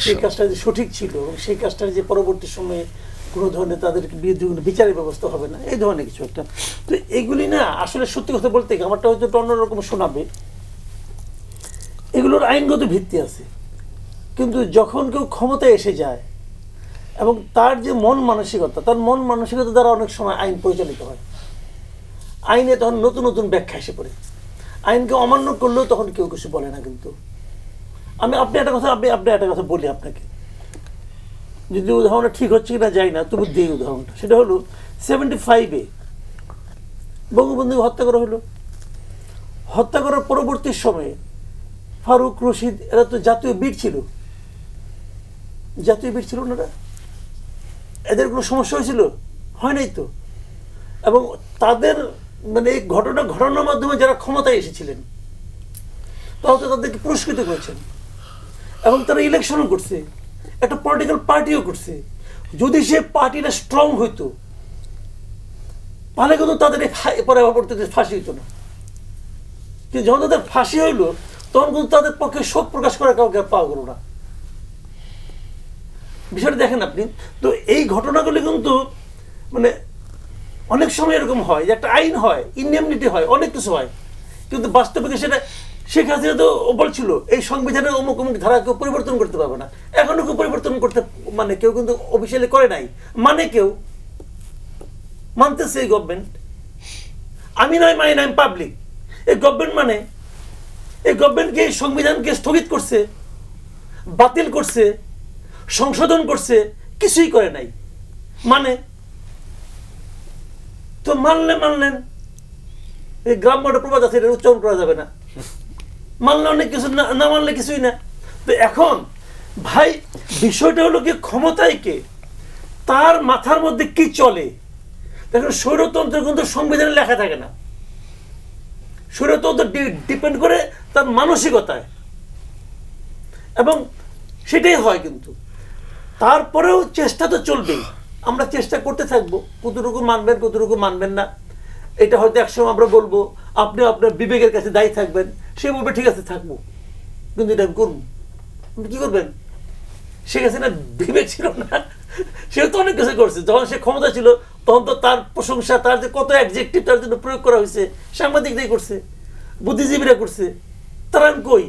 সেই কাজটা যে সঠিক ছিল এবং সেই কাজটার যে পরবর্তী সময়ে কোনো ধরনের তাদের বিরুদ্ধে কোনো বিচারের ব্যবস্থা হবে না, এই ধরনের কিছু একটা। তো এগুলি না আসলে সত্যি কথা বলতে আমারটা হয়তো একটু অন্যরকম শোনাবে, এগুলোর আইনগত ভিত্তি আছে। কিন্তু যখন কেউ ক্ষমতায় এসে যায় এবং তার যে মন মানসিকতা, তার মন মানসিকতা দ্বারা অনেক সময় আইন পরিচালিত হয়। আইনে তখন নতুন নতুন ব্যাখ্যা এসে পড়ে, আইনকে অমান্য করলেও তখন কেউ কিছু বলে না। কিন্তু আপনি একটা কথা বলি আপনাকে, যদি উদাহরণটা ঠিক হচ্ছে কিনা যাই না, তবু দিই উদাহরণটা। সেটা হলো 75-এ বঙ্গবন্ধু হত্যা করা হলো। হত্যা করার পরবর্তী সময়ে ফারুক, রশিদ, এরা তো জাতীয় বীর ছিল ওনারা। এদের কোনো সমস্যা হয়েছিল? হয় নাই তো। এবং তাদের মানে এই ঘটনা ঘটানোর মাধ্যমে যারা ক্ষমতায় এসেছিলেন তারা তো তাদেরকে পুরস্কৃত করেছেন এবং তারা ইলেকশনও করছে, একটা পলিটিক্যাল পার্টিও করছে। যদি সে পার্টিটা স্ট্রং হইতো তাহলে কিন্তু তাদের পরবর্তীতে ফাঁসি হইতো না। কিন্তু যখন তাদের ফাঁসি হইলো তখন কিন্তু তাদের পক্ষে শোক প্রকাশ করা কাউকে পাওয়া গেল না। বিষয়টা দেখেন আপনি। তো এই ঘটনাগুলি কিন্তু মানে অনেক সময় এরকম হয় যে একটা আইন হয়, ইনডেমনিটি হয়, অনেক কিছু হয়, কিন্তু বাস্তবে সেটা শেখ হাসিনা তো বলছিল এই সংবিধানের অমুক অমুক ধারা কেউ পরিবর্তন করতে পারবে না। এখনো কেউ পরিবর্তন করতে মানে কেউ কিন্তু অফিসিয়ালি করে নাই, মানে কেউ মানতেছে এই গভর্নমেন্ট। আমি নয় মানি না, পাবলিক। এই গভর্নমেন্ট মানে এই গভর্নমেন্টকে সংবিধানকে স্থগিত করছে, বাতিল করছে, সংশোধন করছে, কিছুই করে নাই। মানে তো মানলেন এই গ্রাম্যটা প্রবাদ আছে, এটা উচ্চারণ করা যাবে না, মানলে অনেক কিছু, না মানলে কিছুই না। তো এখন ভাই বিষয়টা হলো কি, ক্ষমতায় কে, তার মাথার মধ্যে কি চলে। দেখুন স্বৈরতন্ত্র কিন্তু সংবিধানে লেখা থাকে না, স্বৈরতন্ত্র ডিপেন্ড করে তার মানসিকতায়, এবং সেটাই হয়। কিন্তু তারপরেও চেষ্টা তো চলবেই, আমরা চেষ্টা করতে থাকবো, কতটুকু মানবেন কতটুকু মানবেন না, এটা হয়তো একসময় আমরা বলবো, আপনি আপনার বিবেকের কাছে দায়ী থাকবেন, সে বলবে ঠিক আছে থাকবো, কিন্তু এটা আমি করবো। আপনি কি করবেন? শেখ হাসিনা বিবেক ছিল না, সেও তো অনেক কিছু করছে, যখন সে ক্ষমতা ছিল তখন তো তার প্রশংসা, তার যে কত অ্যাডজেক্টিভ তার জন্য প্রয়োগ করা হয়েছে, সাংবাদিকরাই করছে, বুদ্ধিজীবীরা করছে, তারা কই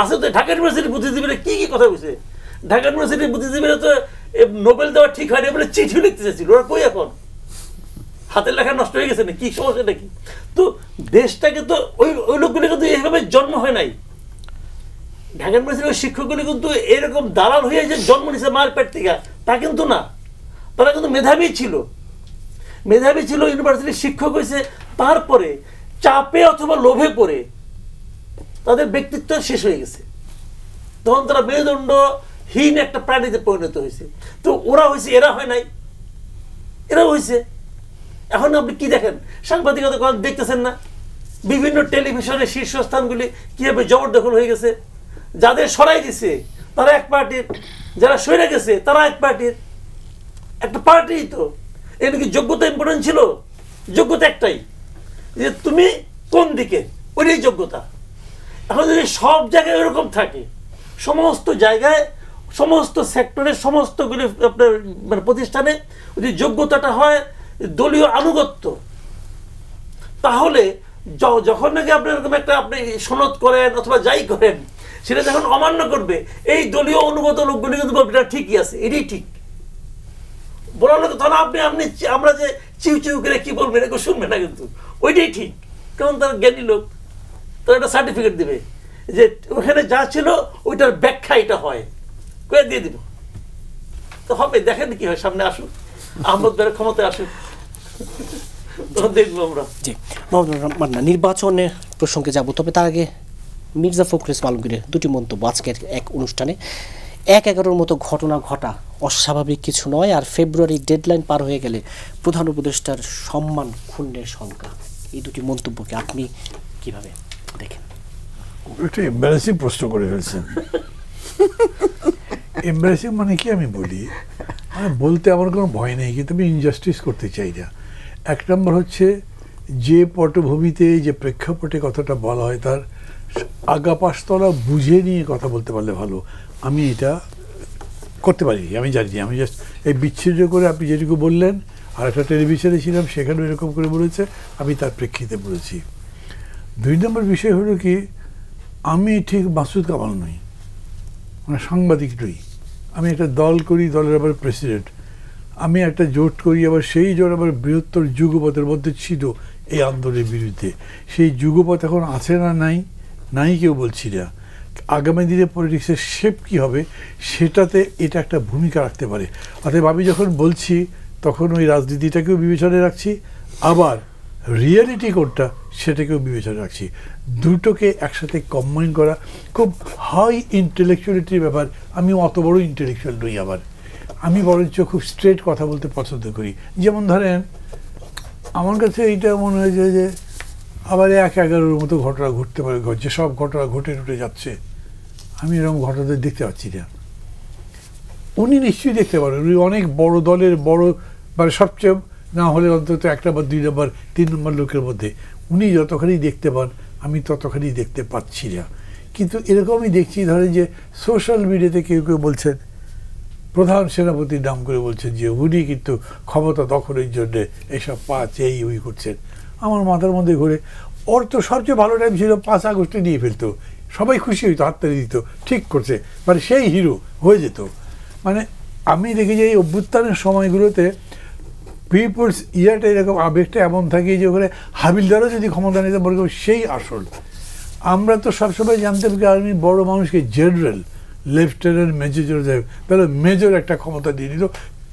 আছে? তো ঢাকা ইউনিভার্সিটির বুদ্ধিজীবীরা কি কি কথা বলছে, ঢাকা ইউনিভার্সিটির বুদ্ধিজীবীরা তো নোবেল দেওয়া ঠিক হয়নি বলে চিঠি লিখতে চাইছিল, ওরা কই এখন? হাতের লেখা নষ্ট হয়ে গেছে না, কি সমস্যা নাকি? তো দেশটাকে তো ওই লোকগুলো কিন্তু এইভাবে জন্ম হয় নাই। ঢাকা ইউনিভার্সিটির শিক্ষকগুলি কিন্তু এরকম দালাল হয়ে যে জন্ম নিছে মার পেট থেকে, তা কিন্তু না, তারা কিন্তু মেধাবী ছিল, ইউনিভার্সিটির শিক্ষক হয়েছে, তারপরে চাপে অথবা লোভে পড়ে তাদের ব্যক্তিত্ব শেষ হয়ে গেছে, তখন তারা মেরুদণ্ডহীন একটা প্রাণীতে পরিণত হয়েছে। তো ওরা হয়েছে, এরা হয় নাই, এরা হয়েছে। এখন আপনি কি দেখেন, সাংবাদিকতা দেখতেছেন না, বিভিন্ন টেলিভিশনের শীর্ষস্থানগুলি কিভাবে জবরদখল হয়ে গেছে, যাদের সরাই দিছে তারা এক পার্টির, যারা সরে গেছে তারা এক পার্টির, একটা পার্টি। তো এর কি যোগ্যতা ইম্পর্টেন্ট ছিল? যোগ্যতা একটাই, যে তুমি কোন দিকে, ওইটাই যোগ্যতা। এখন যদি সব জায়গায় এরকম থাকে, সমস্ত জায়গায় সমস্ত সেক্টরে সমস্তগুলি আপনার মানে প্রতিষ্ঠানে যদি যোগ্যতাটা হয় দলীয় আনুগত্য, তাহলে যখন নাকি আপনি এরকম একটা আপনি সনদ করেন অথবা যাই করেন, সেটা যখন অমান্য করবে এই দলীয় অনুগত লোকগুলি কিন্তু বলবে এটা ঠিকই আছে, এটাই ঠিক বলার লোক, তখন আমরা যে চিউ চিউ করে কি বলবেন এটা শুনবে না, কিন্তু ওইটাই ঠিক, কারণ তার জ্ঞানী লোক, তারা একটা সার্টিফিকেট দিবে যে ওখানে যা ছিল ওইটার ব্যাখ্যা এটা হয়, করে দিয়ে দিব। তো হবে, দেখেন কি হয়, সামনে আসুক, আহমদ ভাইয়ের ক্ষমতায় আসুক, তখন দেখবো আমরা। জি মান্না, নির্বাচনের প্রসঙ্গে যাব, তবে তার আগে মির্জা ফখরুল ইসলাম আলমগীরের দুটি মন্তব্য আজকের এক অনুষ্ঠানে। 1/11 মতো ঘটনা ঘটা অস্বাভাবিক কিছু নয়, আর ফেব্রুয়ারি ডেডলাইন পার হয়ে গেলে প্রধান উপদেষ্টার সম্মান ক্ষুণ্ণের শঙ্কা, এই দুটি মন্তব্যকে আপনি কিভাবে দেখেন? একটা এম্বারেসিং প্রশ্ন করে ফেলছেন। এম্বারেসিং মানে কি আমি বলি, মানে বলতে আমার কোনো ভয় নেই, কিন্তু আমি ইনজাস্টিস করতে চাই না। এক নম্বর হচ্ছে, যে পটভূমিতে যে প্রেক্ষাপটে কথাটা বলা হয় তার আগাপাশতলা বুঝে নিয়ে কথা বলতে পারলে ভালো। আমি এটা করতে পারি, আমি জানি, আমি জাস্ট এই বিচ্ছিন্ন করে আপনি যেটুকু বললেন, আর একটা টেলিভিশনে ছিলাম সেখানেও এরকম করে বলেছে, আমি তার প্রেক্ষিতে বলেছি। 2 নম্বর বিষয় হলো কি, আমি ঠিক মাসুদ কামাল নই, মানে সাংবাদিক নই, আমি একটা দল করি, দলের আবার প্রেসিডেন্ট, আমি একটা জোট করি, আবার সেই জোট আবার বৃহত্তর যুগপথের মধ্যে ছিল এই আন্দোলনের বিরুদ্ধে। সেই যুগপথ এখন আছে না নাই কেউ বলছি না, আগামী দিনে পলিটিক্সের শেপ কী হবে সেটাতে এটা একটা ভূমিকা রাখতে পারে। অতএব আমি যখন বলছি তখন ওই রাজনীতিটাকেও বিবেচনায় রাখছি, আবার রিয়েলিটি কোনটা সেটাকেও বিবেচনা রাখছি। দুটোকে একসাথে কম্বাইন করা খুব হাই ইন্টেলেকচুয়ালিটির ব্যাপার। আমি অত বড় ইন্টেলেকচুয়াল নই, আবার আমি বরঞ্চ খুব স্ট্রেট কথা বলতে পছন্দ করি। যেমন ধরেন, আমার কাছে এইটা মনে হয়েছে যে আবার 1/11 মতো ঘটনা ঘটতে পারে, যেসব ঘটনা ঘটে যাচ্ছে, আমি এরকম ঘটনা দেখতে পাচ্ছি না। উনি নিশ্চয়ই দেখতে পারেন, উনি অনেক বড় দলের বড়, মানে সবচেয়ে না হলে অন্তত 1 বা 2 নম্বর 3 নম্বর লোকের মধ্যে উনি যতখানি দেখতে পান আমি ততখানি দেখতে পাচ্ছি না। কিন্তু এরকমই দেখছি, ধরেন যে সোশ্যাল মিডিয়াতে কেউ বলছেন, প্রধান সেনাপতির নাম করে বলছেন যে উনি কিন্তু ক্ষমতা দখলের জন্য এসব এই ওই করছেন। আমার মাথার মধ্যে ঘুরে, ওর তো সবচেয়ে ভালো টাইম ছিল 5 আগস্টে নিয়ে ফেলতো, সবাই খুশি হইতো, হাততালি দিত, ঠিক করছে, মানে সেই হিরো হয়ে যেত। মানে আমি দেখি যে এই অভ্যুত্থানের সময়গুলোতে পিপলস ইয়াটা এরকম আবেগটা এমন থাকে যে ওখানে হাবিলদারও যদি ক্ষমতা নিতে মনে করবো সেই আসল। আমরা তো সবসময় জানতাম কি আর্মি বড় মানুষকে জেনারেল, লেফটেন্যান্ট, মেজর জেনারেল, তাহলে মেজর একটা ক্ষমতা দিয়ে দিল,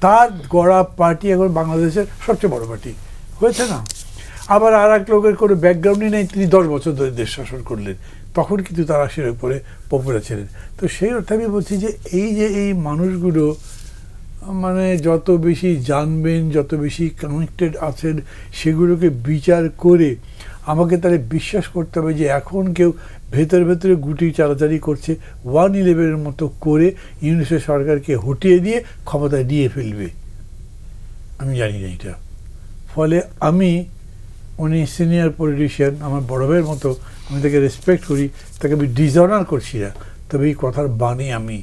তার গড়া পার্টি এখন বাংলাদেশের সবচেয়ে বড় পার্টি হয়েছে না। আবার আর এক লোকের কোনো ব্যাকগ্রাউন্ডই নেই, তিনি 10 বছর ধরে দেশ শাসন করলেন, তখন কিন্তু তারা সের উপরে পপুলার ছিলেন। তো সেই অর্থে আমি বলছি যে এই মানুষগুলো মানে যত বেশি জানবেন, যত বেশি কানেক্টেড আছেন, সেগুলোকে বিচার করে আমাকে তাহলে বিশ্বাস করতে হবে যে এখন কেউ ভেতরে ভেতরে গুটি চালাচালি করছে, 111-এর মতো করে ইউনিসেফ সরকারকে হটিয়ে দিয়ে ক্ষমতায় নিয়ে ফেলবে। আমি জানি না এটা। ফলে উনি সিনিয়র পলিটিশিয়ান, আমার বড় ভাইয়ের মতো, আমি তাকে রেসপেক্ট করি, তাকে আমি ডিসঅনার করছি না, তবে এই কথার বাণী আমি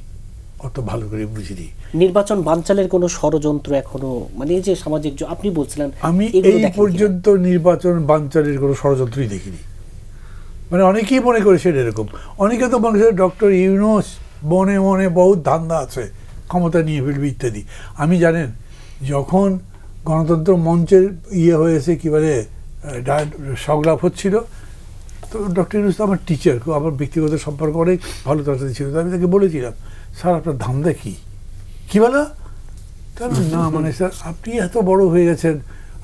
অত ভালো করে বুঝিনি। নির্বাচন বানচালের কোনো ষড়যন্ত্র এখনো মানে এই যে সামাজিক আপনি বলছিলেন, আমি এই পর্যন্ত নির্বাচন বানচালের কোনো ষড়যন্ত্রই দেখিনি। মানে অনেকেই মনে করে সেটা এরকম, অনেকে তো মনে করে ডক্টর ইউনূস মনে মনে বহুত ধান্দা আছে, ক্ষমতা নিয়ে ফেলবে ইত্যাদি। আমি জানেন যখন গণতন্ত্র মঞ্চের হয়েছে কি বলে সংলাপ হচ্ছিল, তো ডক্টর ইউনূস তো আমার টিচার, আমার ব্যক্তিগত সম্পর্ক অনেক ভালো তার সাথে ছিল। তো আমি তাকে বলেছিলাম, স্যার আপনার ধান্দা কী বলো? না মানে স্যার আপনি এত বড় হয়ে গেছেন,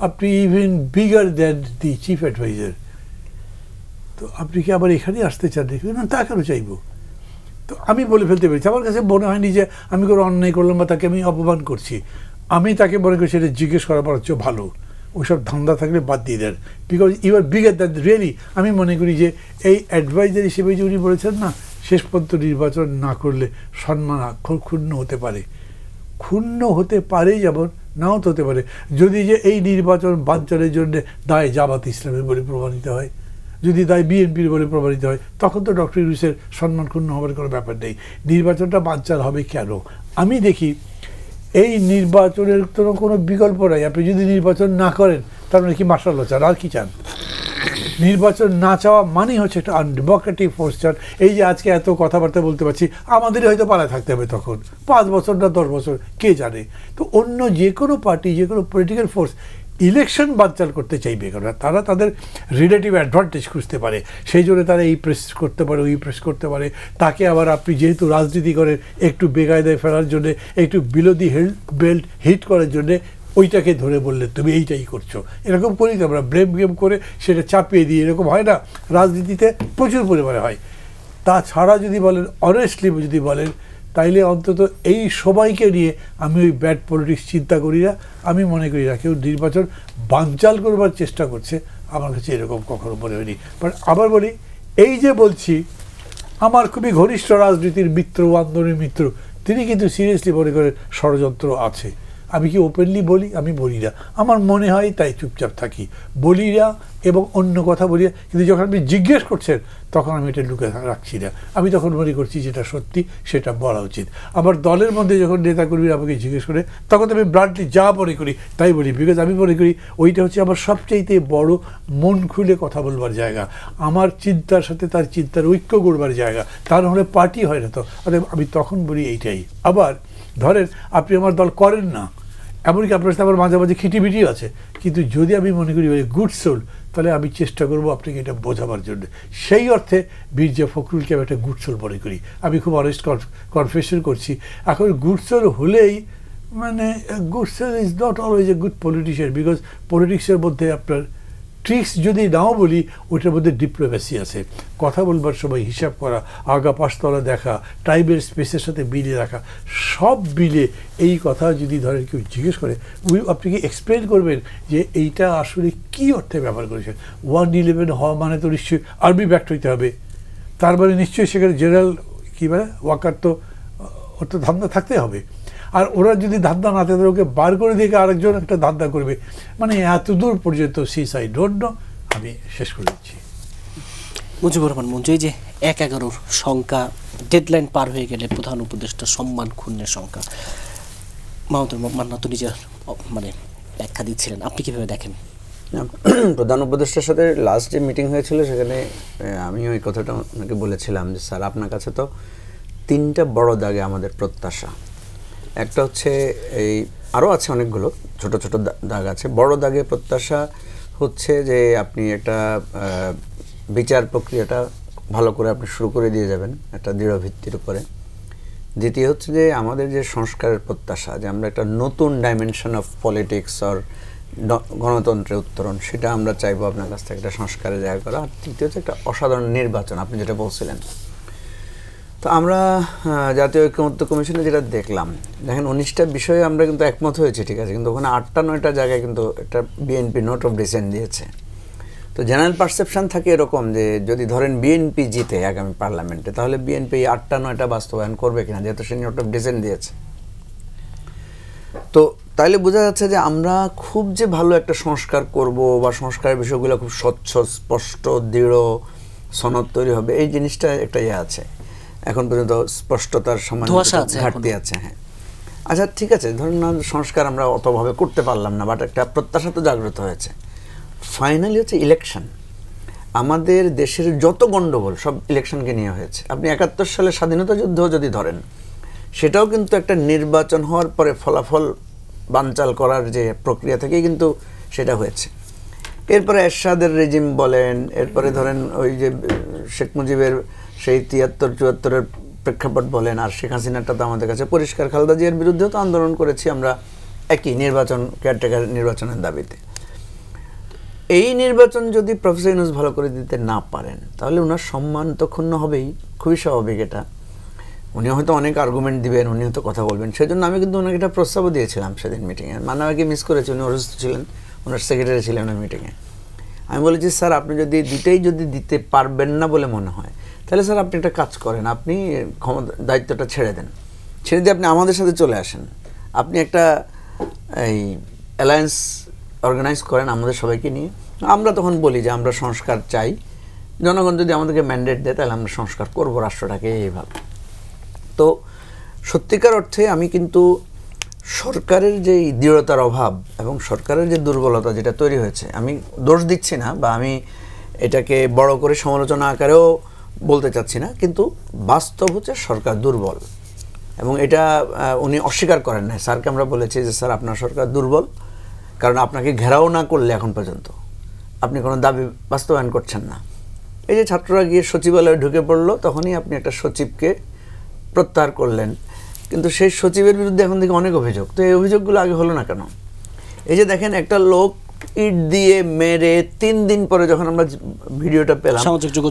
আপনি even bigger than the chief adviser, তো আপনি কি আবার এখানেই আসতে চান? না তা কেন চাইবো? তো আমি বলে ফেলতে পেরেছি, আমার কাছে মনে হয়নি যে আমি কোনো অন্যায় করলাম বা তাকে আমি অপমান করছি। আমি তাকে মনে করি সেটা জিজ্ঞেস করা বরঞ্চ ভালো, ওইসব ধান্দা থাকলে বাদ দিয়ে দেন, because you are bigger than really. আমি মনে করি যে এই অ্যাডভাইজার হিসেবে যে উনি বলেছেন না, শেষ পর্যন্ত নির্বাচন না করলে সম্মান ক্ষুণ্ণ হতে পারে, ক্ষুণ্ণ হতে পারে, যেমন নাও তো হতে পারে। যদি যে এই নির্বাচন বানচালের জন্য দায় জামাত ইসলামের বলে প্রমাণিত হয়, যদি দায় বিএনপির বলে প্রমাণিত হয়, তখন তো ডক্টর ইউনূসের সম্মান ক্ষুণ্ণ হবার কোনো ব্যাপার নেই। নির্বাচনটা বানচাল হবে কেন? আমি দেখি এই নির্বাচনের তো কোনো বিকল্প নাই। আপনি যদি নির্বাচন না করেন তার মানে কি মার্শাল্লাহ চান, আর কি চান? নির্বাচন না চাওয়া মানেই হচ্ছে একটা আনডেমোক্রেটিক ফোর্স চান। এই যে আজকে এত কথাবার্তা বলতে পারছি, আমাদেরই হয়তো পালায় থাকতে হবে তখন 5 বছর না 10 বছর, কে জানে। তো অন্য যে কোনো পার্টি, যে কোনো পলিটিক্যাল ফোর্স ইলেকশন বানচাল করতে চাইবে, কারণ তারা তাদের রিলেটিভ অ্যাডভান্টেজ খুঁজতে পারে, সেই জন্য তারা এই প্রেস করতে পারে, ওই প্রেস করতে পারে। তাকে আবার আপনি যেহেতু রাজনীতি করেন, একটু বেকায়দায় ফেলার জন্যে, একটু বিলো দি বেল্ট হিট করার জন্যে ওইটাকে ধরে বললে তুমি এইটাই করছো, এরকম করি তো আমরা, ব্লেম গেম করে সেটা চাপিয়ে দিই, এরকম হয় না? রাজনীতিতে প্রচুর পরিমাণে হয়। তাছাড়া যদি বলেন অনেস্টলি যদি বলেন, তাইলে অন্তত এই সবাইকে নিয়ে আমি ওই ব্যাড পলিটিক্স চিন্তা করি না। আমি মনে করি না কেউ নির্বাচন বানচাল করবার চেষ্টা করছে, আমার কাছে এরকম কখনো মনে হয়নি। বাট আবার বলি, এই যে বলছি আমার খুবই ঘনিষ্ঠ রাজনীতির মিত্র, আন্দোলনের মিত্র, তিনি কিন্তু সিরিয়াসলি মনে করেন ষড়যন্ত্র আছে। আমি কি ওপেনলি বলি? আমি বলি না, আমার মনে হয় তাই চুপচাপ থাকি, বলি না এবং অন্য কথা বলি না। কিন্তু যখন আপনি জিজ্ঞেস করছেন তখন আমি এটা লুকে রাখছি না, আমি তখন মনে করছি যেটা সত্যি সেটা বলা উচিত। আমার দলের মধ্যে যখন নেতাকর্মীরা আমাকে জিজ্ঞেস করে, তখন আমি ব্লান্টলি যা মনে করি তাই বলি, বিকজ আমি মনে করি ওইটা হচ্ছে আমার সবচাইতে বড় মন খুলে কথা বলবার জায়গা, আমার চিন্তার সাথে তার চিন্তার ঐক্য করবার জায়গা। তা নাহলে পার্টি হয় না। তো আমি তখন বলি এইটাই। আবার ধরেন আপনি আমার দল করেন না, এমনকি আপনার সাথে আমার মাঝে মাঝে খিটিমিটিও আছে, কিন্তু যদি আমি মনে করি গুড সোল, তাহলে আমি চেষ্টা করবো আপনাকে এটা বোঝাবার জন্য। সেই অর্থে মির্জা ফখরুলকে আমি একটা গুড সোল মনে করি। আমি খুব অনেস্ট কনফেশন করছি। এখন গুড সোল হলেই মানে good soul is not always a good politician, because পলিটিক্সের মধ্যে আপনার ট্রিক্স যদি নাও বলি, ওইটার মধ্যে ডিপ্লোম্যাসি আছে, কথা বলবার সময় হিসাব করা, আগা পাশতলা দেখা, টাইমের স্পেসের সাথে মিলিয়ে রাখা, সব মিলে এই কথা যদি ধরেন কেউ জিজ্ঞেস করে, আপনি কি এক্সপ্লেন করবেন যে এইটা আসলে কী অর্থে ব্যবহার করেছেন? 111 হওয়া মানে তো নিশ্চয়ই আর্মি ব্যাক্ট হইতে হবে, তার মানে নিশ্চয়ই সেখানে জেনারেল কী বলে ওয়াকার তো ওর তো ধান্দা থাকতে হবে। আর ওরা যদি ধান্দা না থাকে, ওকে বার করে দিয়ে আরেকজন একটা ধান্দা করবে, মানে এত দূর পর্যন্ত সিস আই ডোন্ট নো। আমি শেষ করে দিচ্ছি। মুজিবুর রহমান মঞ্জু, এই যে 1-11 সংখ্যা, ডেডলাইন পার হয়ে গেলে প্রধান উপদেষ্টা সম্মান ক্ষুণ্ণের সংখ্যা, মাহমুদুর মান্নান তো নিজের মানে ব্যাখ্যা দিচ্ছিলেন, আপনি কীভাবে দেখেন? প্রধান উপদেষ্টার সাথে লাস্ট যে মিটিং হয়েছিল সেখানে আমিও এই কথাটা ওনাকে বলেছিলাম যে স্যার আপনার কাছে তো 3টা বড় দাগে আমাদের প্রত্যাশা। একটা হচ্ছে এই, আরও আছে অনেকগুলো ছোট ছোট দাগ আছে। বড় দাগে প্রত্যাশা হচ্ছে যে আপনি একটা বিচার প্রক্রিয়াটা ভালো করে আপনি শুরু করে দিয়ে যাবেন একটা দৃঢ় ভিত্তির উপরে। দ্বিতীয় হচ্ছে যে আমাদের যে সংস্কারের প্রত্যাশা, যে আমরা একটা নতুন ডাইমেনশন অফ পলিটিক্স আর গণতন্ত্রের উত্তরণ, সেটা আমরা চাইবো আপনার কাছ থেকে একটা সংস্কারের জায়গা করা। আর তৃতীয় হচ্ছে একটা অসাধারণ নির্বাচন, আপনি যেটা বলছিলেন। তো আমরা জাতীয় ঐক্যমত্য কমিশনে যেটা দেখলাম, দেখেন 19টা বিষয়ে আমরা কিন্তু একমত হয়েছি, ঠিক আছে, কিন্তু ওখানে 8টা-9টা জায়গায় কিন্তু একটা বিএনপি নোট অফ ডিসেন্ট দিয়েছে। তো জেনারেল পারসেপশন থাকে এরকম যে যদি ধরেন বিএনপি জিতে আগামী পার্লামেন্টে, তাহলে বিএনপি 8টা-9টা বাস্তবায়ন করবে কিনা, যেহেতু সে নোট অফ ডিসেন্ট দিয়েছে। তো তাইলে বোঝা যাচ্ছে যে আমরা খুব যে ভালো একটা সংস্কার করব বা সংস্কারের বিষয়গুলো খুব স্বচ্ছ, স্পষ্ট, দৃঢ় সনদ তৈরি হবে, এই জিনিসটা একটা আছে, এখন পর্যন্ত স্পষ্টতার সমান ঘাটতি আছে। হ্যাঁ, আচ্ছা ঠিক আছে, ধরুন না সংস্কার আমরা অতভাবে করতে পারলাম না, বাট একটা প্রত্যাশা তো জাগ্রত হয়েছে। ফাইনালি হচ্ছে ইলেকশন। আমাদের দেশের যত গণ্ডগোল সব ইলেকশনকে নিয়ে হয়েছে। আপনি 71 সালে স্বাধীনতা যুদ্ধ যদি ধরেন, সেটাও কিন্তু একটা নির্বাচন হওয়ার পরে ফলাফল বানচাল করার যে প্রক্রিয়া থেকেই কিন্তু সেটা হয়েছে। এরপরে এরশাদের রেজিম বলেন, এরপরে ধরেন ওই যে শেখ মুজিবের সেই 73-74-এর প্রেক্ষাপট বলেন, আর শেখ হাসিনাটা তো আমাদের কাছে পরিষ্কার। খালেদা জিয়ার বিরুদ্ধেও তো আন্দোলন করেছি আমরা একই নির্বাচন, কেয়ারটেকার নির্বাচনের দাবিতে। এই নির্বাচন যদি প্রফেসর ইউনূস ভালো করে দিতে না পারেন, তাহলে ওনার সম্মান তো ক্ষুণ্ণ হবেই, খুবই স্বাভাবিক এটা। উনি হয়তো অনেক আর্গুমেন্ট দিবেন, উনি হয়তো কথা বলবেন। সেজন্য আমি কিন্তু ওনাকে একটা প্রস্তাবও দিয়েছিলাম সেদিন মিটিংয়ে। মান্নাভাইকে মিস করেছি, উনি অসুস্থ ছিলেন, ওনার সেক্রেটারি ছিলেন ওই মিটিংয়ে। আমি বলেছি, স্যার আপনি যদি যদি দিতে পারবেন না বলে মনে হয়, তাহলে স্যার আপনি একটা কাজ করেন, আপনি দায়িত্বটা ছেড়ে দেন, ছেড়ে দিয়ে আপনি আমাদের সাথে চলে আসেন, আপনি একটা এই অ্যালায়েন্স অর্গানাইজ করেন আমাদের সবাইকে নিয়ে। আমরা তখন বলি যে আমরা সংস্কার চাই, জনগণ যদি আমাদেরকে ম্যান্ডেট দেয় তাহলে আমরা সংস্কার করবো রাষ্ট্রটাকে এইভাবে। তো সত্যিকার অর্থে আমি কিন্তু সরকারের যে দৃঢ়তার অভাব এবং সরকারের যে দুর্বলতা যেটা তৈরি হয়েছে, আমি দোষ দিচ্ছি না বা আমি এটাকে বড় করে সমালোচনা আকারেও বলতে চাচ্ছি না, কিন্তু বাস্তব হচ্ছে সরকার দুর্বল। এবং এটা উনি অস্বীকার করেন না। স্যারকে আমরা বলেছি যে স্যার আপনার সরকার দুর্বল, কারণ আপনাকে ঘেরাও না করলে এখন পর্যন্ত আপনি কোনো দাবি বাস্তবায়ন করছেন না। এই যে ছাত্ররা গিয়ে সচিবালয়ে ঢুকে পড়লো, তখনই আপনি একটা সচিবকে প্রত্যাহার করলেন, কিন্তু সেই সচিবের বিরুদ্ধে এখন থেকে অনেক অভিযোগ। তো এই অভিযোগগুলো আগে হলো না কেন? এই যে দেখেন, একটা লোক ইট দিয়ে মেরে 3 দিন পরে যখন আমরা ভিডিওটা পেলাম,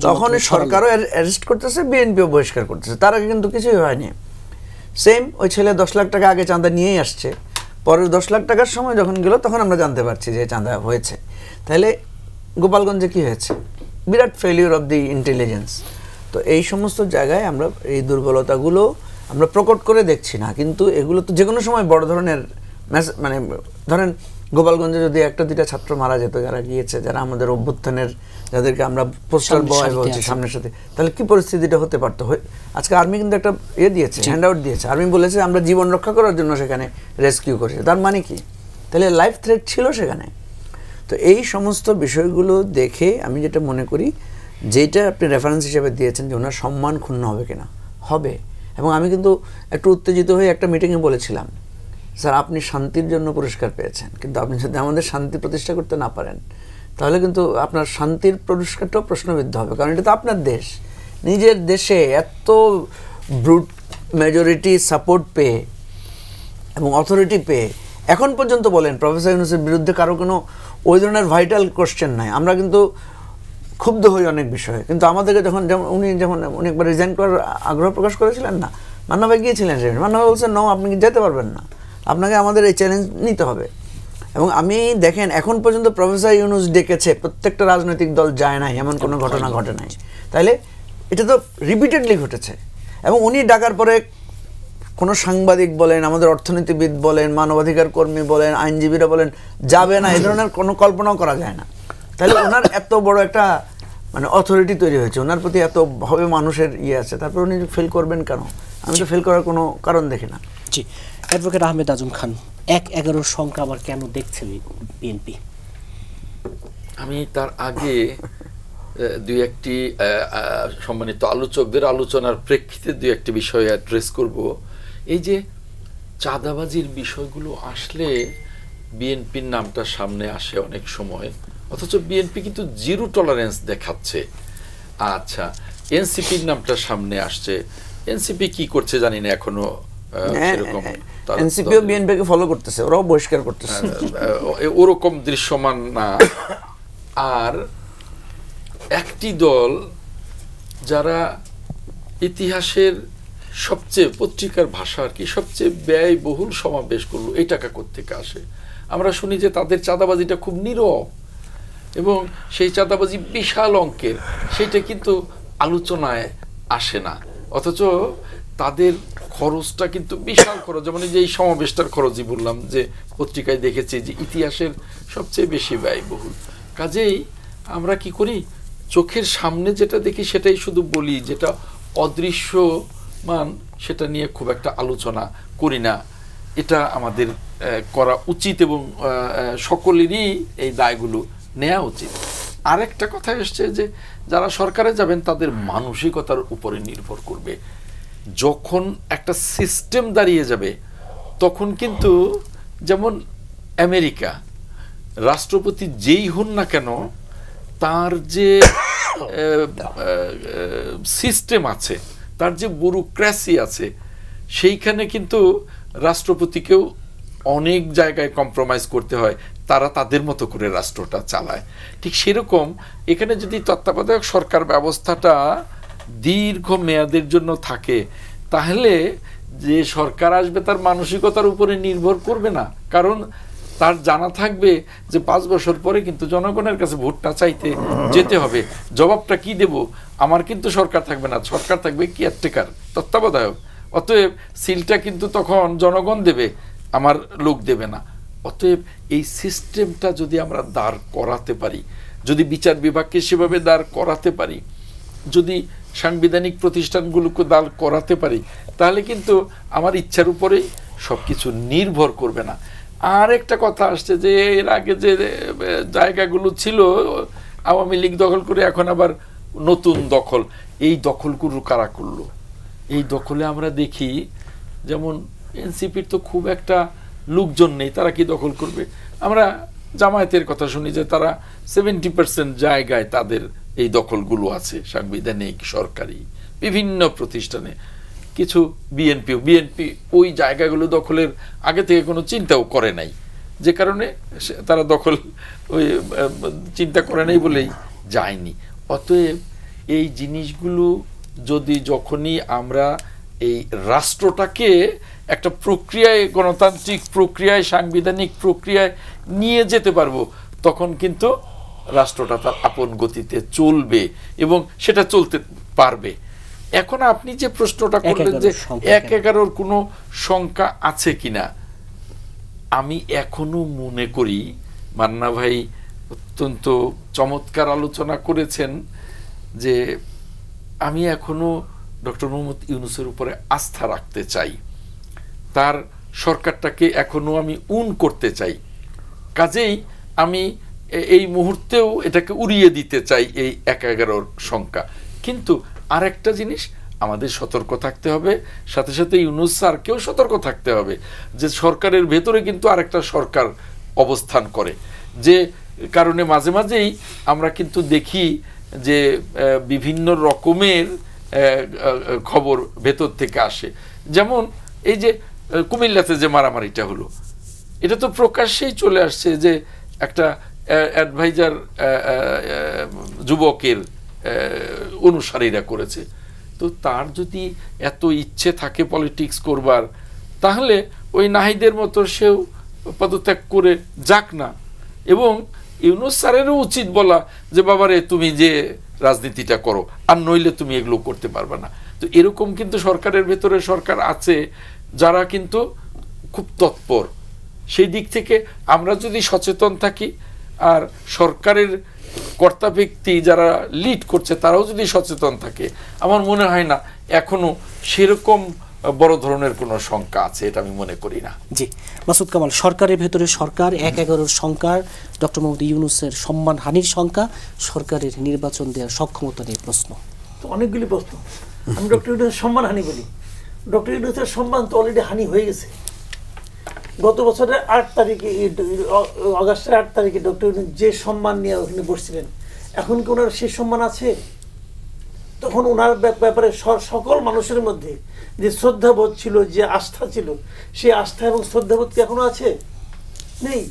তখন সরকারও অ্যারেস্ট করতেছে, বিএনপিও বহিষ্কার করতেছে, তার আগে কিন্তু কিছুই হয়নি। সেম ওই ছেলে 10 লাখ টাকা আগে চাঁদা নিয়েই আসছে, পরের 10 লাখ টাকার সময় যখন গেল তখন আমরা জানতে পারছি যে চাঁদা হয়েছে। তাহলে গোপালগঞ্জে কি হয়েছে? বিরাট ফেলিওর অফ দি ইন্টেলিজেন্স। তো এই সমস্ত জায়গায় আমরা এই দুর্বলতাগুলো আমরা প্রকট করে দেখছি না, কিন্তু এগুলো তো যে কোনো সময় বড় ধরনের মানে ধরেন গোপালগঞ্জে যদি 1-2টা ছাত্র মারা যেত যারা গিয়েছে, যারা আমাদের অভ্যুত্থানের, যাদেরকে আমরা পোস্টার বয় বলছি সামনের সাথে, তাহলে কি পরিস্থিতিটা হতে পারতো? আজকে আর্মি কিন্তু একটা দিয়েছে, হ্যান্ড আউট দিয়েছে। আর্মি বলেছে আমরা জীবন রক্ষা করার জন্য সেখানে রেস্কিউ করেছি। তার মানে কি? তাহলে লাইফ থ্রেট ছিল সেখানে। তো এই সমস্ত বিষয়গুলো দেখে আমি যেটা মনে করি, যেটা আপনি রেফারেন্স হিসেবে দিয়েছেন যে ওনার সম্মান ক্ষুণ্ণ হবে কিনা, হবে। এবং আমি কিন্তু একটু উত্তেজিত হয়ে একটা মিটিংয়ে বলেছিলাম, স্যার আপনি শান্তির জন্য পুরস্কার পেয়েছেন, কিন্তু আপনি যদি আমাদের শান্তি প্রতিষ্ঠা করতে না পারেন, তাহলে কিন্তু আপনার শান্তির পুরস্কারটাও প্রশ্নবিদ্ধ হবে। কারণ এটা তো আপনার দেশ, নিজের দেশে এত ব্রুট মেজরিটি সাপোর্ট পেয়ে এবং অথরিটি পেয়ে এখন পর্যন্ত বলেন প্রফেসর ইউনূসের বিরুদ্ধে কারো কোনো ওই ধরনের ভাইটাল কোশ্চেন নাই। আমরা কিন্তু ক্ষুব্ধ হই অনেক বিষয়ে, কিন্তু আমাদেরকে যখন উনি একবার রিজাইন করার আগ্রহ প্রকাশ করেছিলেন না, মান্নাভাই গিয়েছিলেন, মান্নাভাই বলছেন নো, আপনি যেতে পারবেন না, আপনাকে আমাদের এই চ্যালেঞ্জ নিতে হবে। এবং আমি দেখেন এখন পর্যন্ত প্রফেসর ইউনূস ডেকেছে, প্রত্যেকটা রাজনৈতিক দল যায় নাই, এমন কোনো ঘটনা ঘটে নাই। তাইলে এটা তো রিপিটেডলি ঘটেছে। এবং উনি ডাকার পরে কোনো সাংবাদিক বলেন, আমাদের অর্থনীতিবিদ বলেন, মানবাধিকার কর্মী বলেন, আইনজীবীরা বলেন যাবে না, এই ধরনের কোনো কল্পনাও করা যায় না। তাহলে ওনার এত বড় একটা মানে অথরিটি তৈরি হয়েছে, ওনার প্রতি এত ভাবে মানুষের আছে, তারপর উনি ফেল করবেন কেন? আমি তো ফেল করার কোনো কারণ দেখি না। জি, অ্যাডভোকেট আহমেদ আজম খান, 1-11 সংখ্যা আবার কেন দেখছেন বিএনপি? আমি তার আগে দুই একটি সম্মানিত আলোচকদের আলোচনার প্রেক্ষিতে দুই একটি বিষয় অ্যাড্রেস করব। এই যে চাঁদাবাজির বিষয়গুলো আসলে বিএনপির নামটা সামনে আসে অনেক সময়, অথচ বিএনপি কিন্তু জিরো টলারেন্স দেখাচ্ছে। আচ্ছা, এনসিপির নামটা সামনে আসছে, এনসিপি কি করছে জানি না এখনো, সেরকম এনসিপিও বিএনপিকে ফলো করতেছে, ওরাও বহিষ্কার করতেছে, ওরকম দৃশ্যমান না। আর একটি দল যারা ইতিহাসের সবচেয়ে, পত্রিকার ভাষা আর কি, সবচেয়ে ব্যয়বহুল সমাবেশ করলো, এই টাকা কোত্থেকে আসে? আমরা শুনি যে তাদের চাঁদাবাজিটা খুব নীরব এবং সেই চাঁদাবাজি বিশাল অঙ্কের, সেইটা কিন্তু আলোচনায় আসে না, অথচ তাদের খরচটা কিন্তু বিশাল খরচ। যেমন এই যে এই সমাবেশটার খরচই বললাম যে পত্রিকায় দেখেছি যে ইতিহাসের সবচেয়ে বেশি ব্যয়বহুল। কাজেই আমরা কি করি, চোখের সামনে যেটা দেখি সেটাই শুধু বলি, যেটা অদৃশ্যমান সেটা নিয়ে খুব একটা আলোচনা করি না। এটা আমাদের করা উচিত এবং সকলেরই এই দায়গুলো নেওয়া উচিত। আরেকটা কথা এসছে যে যারা সরকারে যাবেন তাদের মানসিকতার উপরে নির্ভর করবে। যখন একটা সিস্টেম দাঁড়িয়ে যাবে তখন কিন্তু, যেমন আমেরিকা, রাষ্ট্রপতি যেই হন না কেন তার যে সিস্টেম আছে, তার যে ব্যুরোক্রেসি আছে, সেইখানে কিন্তু রাষ্ট্রপতিকেও অনেক জায়গায় কম্প্রোমাইজ করতে হয়, তারা তাদের মতো করে রাষ্ট্রটা চালায়। ঠিক সেরকম এখানে যদি তত্ত্বাবধায়ক সরকার ব্যবস্থাটা দীর্ঘ মেয়াদের জন্য থাকে, তাহলে যে সরকার আসবে তার মানসিকতার উপরে নির্ভর করবে না, কারণ তার জানা থাকবে যে 5 বছর পরে কিন্তু জনগণের কাছে ভোটটা চাইতে যেতে হবে, জবাবটা কি দেব, আমার কিন্তু সরকার থাকবে না, সরকার থাকবে কেয়ারটেকার, তত্ত্বাবধায়ক। অতএব সিলটা কিন্তু তখন জনগণ দেবে, আমার লোক দেবে না। অতএব এই সিস্টেমটা যদি আমরা দাঁড় করাতে পারি, যদি বিচার বিভাগকে সেভাবে দাঁড় করাতে পারি, যদি সাংবিধানিক প্রতিষ্ঠানগুলোকে দাঁড় করাতে পারি, তাহলে কিন্তু আমার ইচ্ছার উপরেই সব কিছু নির্ভর করবে না। আর একটা কথা আসছে যে এর আগে যে জায়গাগুলো ছিল আওয়ামী লীগ দখল করে, এখন আবার নতুন দখল, এই দখলগুলো কারা করলো? এই দখলে আমরা দেখি যেমন এনসিপির তো খুব একটা লোকজন নেই, তারা কি দখল করবে? আমরা জামায়াতের কথা শুনি যে তারা 70% জায়গায় তাদের এই দখলগুলো আছে, সাংবিধানিক, সরকারি, বিভিন্ন প্রতিষ্ঠানে। কিছু বিএনপি ওই জায়গাগুলো দখলের আগে থেকে কোনো চিন্তাও করে নাই, যে কারণে তারা দখল ওই চিন্তা করে নাই বলেই যায়নি। অতএব এই জিনিসগুলো যদি, যখনই আমরা এই রাষ্ট্রটাকে একটা প্রক্রিয়ায়, গণতান্ত্রিক প্রক্রিয়ায়, সাংবিধানিক প্রক্রিয়ায় নিয়ে যেতে পারবো, তখন কিন্তু রাষ্ট্রটা তার আপন গতিতে চলবে এবং সেটা চলতে পারবে। এখন আপনি যে প্রশ্নটা করলেন যে 1-11 কোনো সংখ্যা আছে কিনা, আমি এখনো মনে করি মান্না ভাই অত্যন্ত চমৎকার আলোচনা করেছেন, যে আমি এখনো ডক্টর মোহাম্মদ ইউনূসের উপরে আস্থা রাখতে চাই, তার সরকারটাকে এখনো আমি করতে চাই। কাজেই আমি এই মুহূর্তেও এটাকে উড়িয়ে দিতে চাই এই 1-11 সংখ্যা। কিন্তু আরেকটা জিনিস আমাদের সতর্ক থাকতে হবে, সাথে সাথে ইউনূস স্যারকেও সতর্ক থাকতে হবে যে সরকারের ভেতরে কিন্তু আরেকটা সরকার অবস্থান করে, যে কারণে মাঝে মাঝেই আমরা কিন্তু দেখি যে বিভিন্ন রকমের খবর ভেতর থেকে আসে। যেমন এই যে কুমিল্লাতে যে মারামারিটা হলো, এটা তো প্রকাশ্যেই চলে আসছে যে একটা অ্যাডভাইজার যুবকের অনুসারীরা করেছে। তো তার যদি এত ইচ্ছে থাকে পলিটিক্স করবার, তাহলে ওই নাহিদের মতো সেও পদত্যাগ করে যাক না। এবং ইউনূস স্যারেরও উচিত বলা যে বাবারে তুমি যে রাজনীতিটা করো, আর নইলে তুমি এগুলো করতে পারবে না। তো এরকম কিন্তু সরকারের ভেতরে সরকার আছে যারা কিন্তু খুব তৎপর। সেই দিক থেকে আমরা যদি সচেতন থাকি, আর সরকারের কর্তা ব্যক্তি যারা লিড করছে তারাও যদি সচেতন থাকে, আমার মনে হয় না এখনো সেরকম বড় ধরনের কোনো সংখ্যা আছে, এটা আমি মনে করি না। জি মাসুদ কামাল, সরকারের ভেতরে সরকার, 1-11 সংখ্যার ডক্টর মোহাম্মদ ইউনূসের সম্মানহানির সংখ্যা, সরকারের নির্বাচন দেওয়ার সক্ষমতা নিয়ে প্রশ্ন। তো অনেকগুলি প্রশ্ন। আমি ডক্টর ইউনূসের সম্মানহানি বলি, ডক্টর ইউনূসের সম্মান তো অলরেডি হানি হয়ে গেছে। গত বছরের 8 তারিখে, আগস্টের 8 তারিখে ডক্টর ইউনূস যে সম্মান নিয়ে ওখানে বসছিলেন, এখন কি ওনার সেই সম্মান আছে? তখন ওনার ব্যাপারে সকল মানুষের মধ্যে যে শ্রদ্ধাবোধ ছিল, যে আস্থা ছিল, সেই আস্থা এবং শ্রদ্ধাবোধ কি এখনো আছে? নেই।